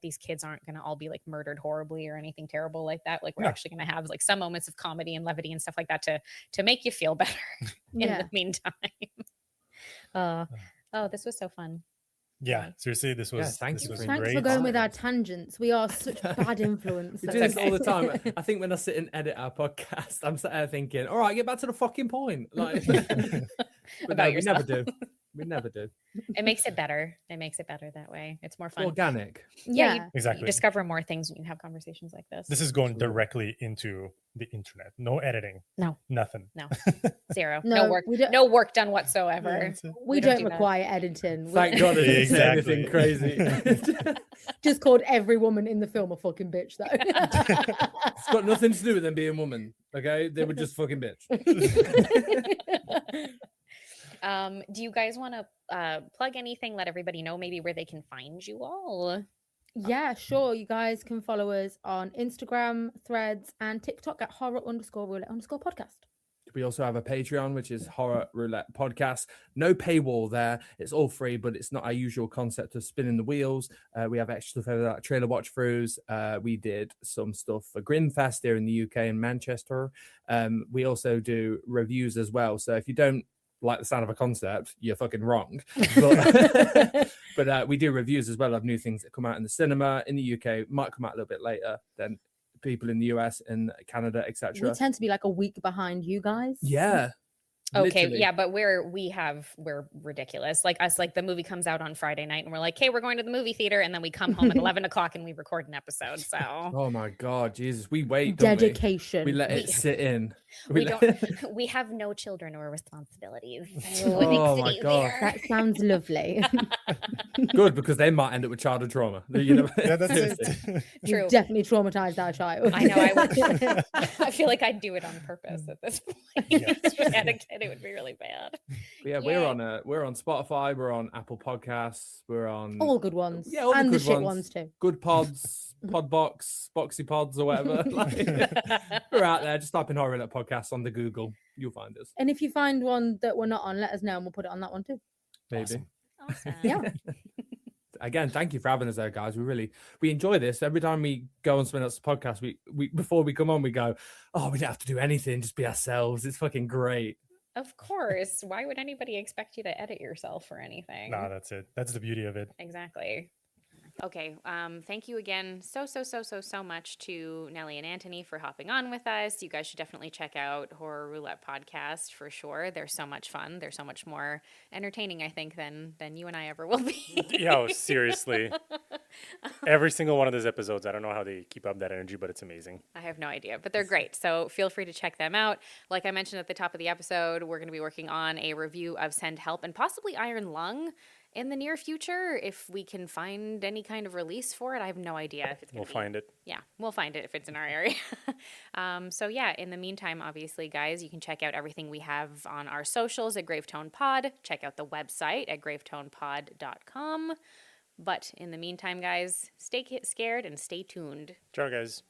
these kids aren't gonna all be like murdered horribly or anything terrible like that. Like we're No. actually gonna have like some moments of comedy and levity and stuff like that to make you feel better in Yeah. the meantime. Oh, this was so fun. Yeah, seriously, this was thank this you was for Thanks great. for going with our tangents. We are such bad influence. We That's do this okay. all the time. I think when I sit and edit our podcast, I'm sat there thinking, all right, get back to the fucking point. Like, but About no, we yourself. never do. We never do. It makes it better. It makes it better that way. It's more fun. Organic. Yeah, Yeah. you Exactly. discover more things when you have conversations like this. This is going Absolutely. directly into the internet. No editing. No. Nothing. Zero. No, No work. we don't- No work done whatsoever. That's it. We don't don't do that. require editing. Thank God it didn't say Exactly. anything crazy. Just called every woman in the film a fucking bitch, though. It's got nothing to do with them being women. Okay, they were just fucking bitch. Do you guys want to plug anything? Let everybody know maybe where they can find you all. Yeah, sure. You guys can follow us on Instagram, Threads, and TikTok at horror_roulette_podcast. We also have a Patreon, which is Horror Roulette Podcast. No paywall there. It's all free, but it's not our usual concept of spinning the wheels. We have extra stuff over that, trailer watch throughs. We did some stuff for Grinfest here in the UK in Manchester. We also do reviews as well. So if you don't like the sound of a concept, you're fucking wrong. But we do reviews as well of new things that come out in the cinema in the UK. Might come out a little bit later than people in the US and Canada, We etc. tend to be like a week behind you guys. Yeah. Okay, Literally. yeah, but we're ridiculous. Like us, like the movie comes out on Friday night and we're like, hey, we're going to the movie theater, and then we come home at 11 o'clock and we record an episode. So Oh my God, Jesus. We wait, don't Dedication. we? We let it sit in. we let- don't we have no children or responsibilities. So it Oh needs to my be God. there. That sounds lovely. Good, because they might end up with childhood trauma. You know? Yeah, that's Seriously. it. True. You've definitely traumatized our child. I know I would. I feel like I'd do it on purpose at this point. Yes. If I had a kid, it would be really bad. But yeah, Yay. we're on Spotify, we're on Apple Podcasts, we're on All good ones. Yeah, all the and the good shit ones. ones too. Good Pods, Podbox, Boxy Pods, or whatever. Like, we're out there. Just type in Horror Roulette Podcast on the Google. You'll find us. And if you find one that we're not on, let us know and we'll put it on that one too. Maybe. Awesome. Awesome. Yeah. Again, thank you for having us there, guys. We enjoy this. Every time we go on someone else's podcast, we before we come on, we go, oh, we don't have to do anything, just be ourselves. It's fucking great. Of course. Why would anybody expect you to edit yourself or anything? Nah, that's it. That's the beauty of it. Exactly. Okay. Thank you again so much to Nelly and Antony for hopping on with us. You guys should definitely check out Horror Roulette Podcast for sure. They're so much fun. They're so much more entertaining, I think, than you and I ever will be. Yo, seriously. Every single one of those episodes, I don't know how they keep up that energy, but it's amazing. I have no idea, but they're great. So feel free to check them out. Like I mentioned at the top of the episode, we're going to be working on a review of Send Help and possibly Iron Lung in the near future. If we can find any kind of release for it, I have no idea if it's going We'll to be. find it. Yeah, we'll find it if it's in our area. So yeah, in the meantime, obviously, guys, you can check out everything we have on our socials at Gravetone Pod. Check out the website at gravetonepod.com. But in the meantime, guys, stay scared and stay tuned. Ciao, guys.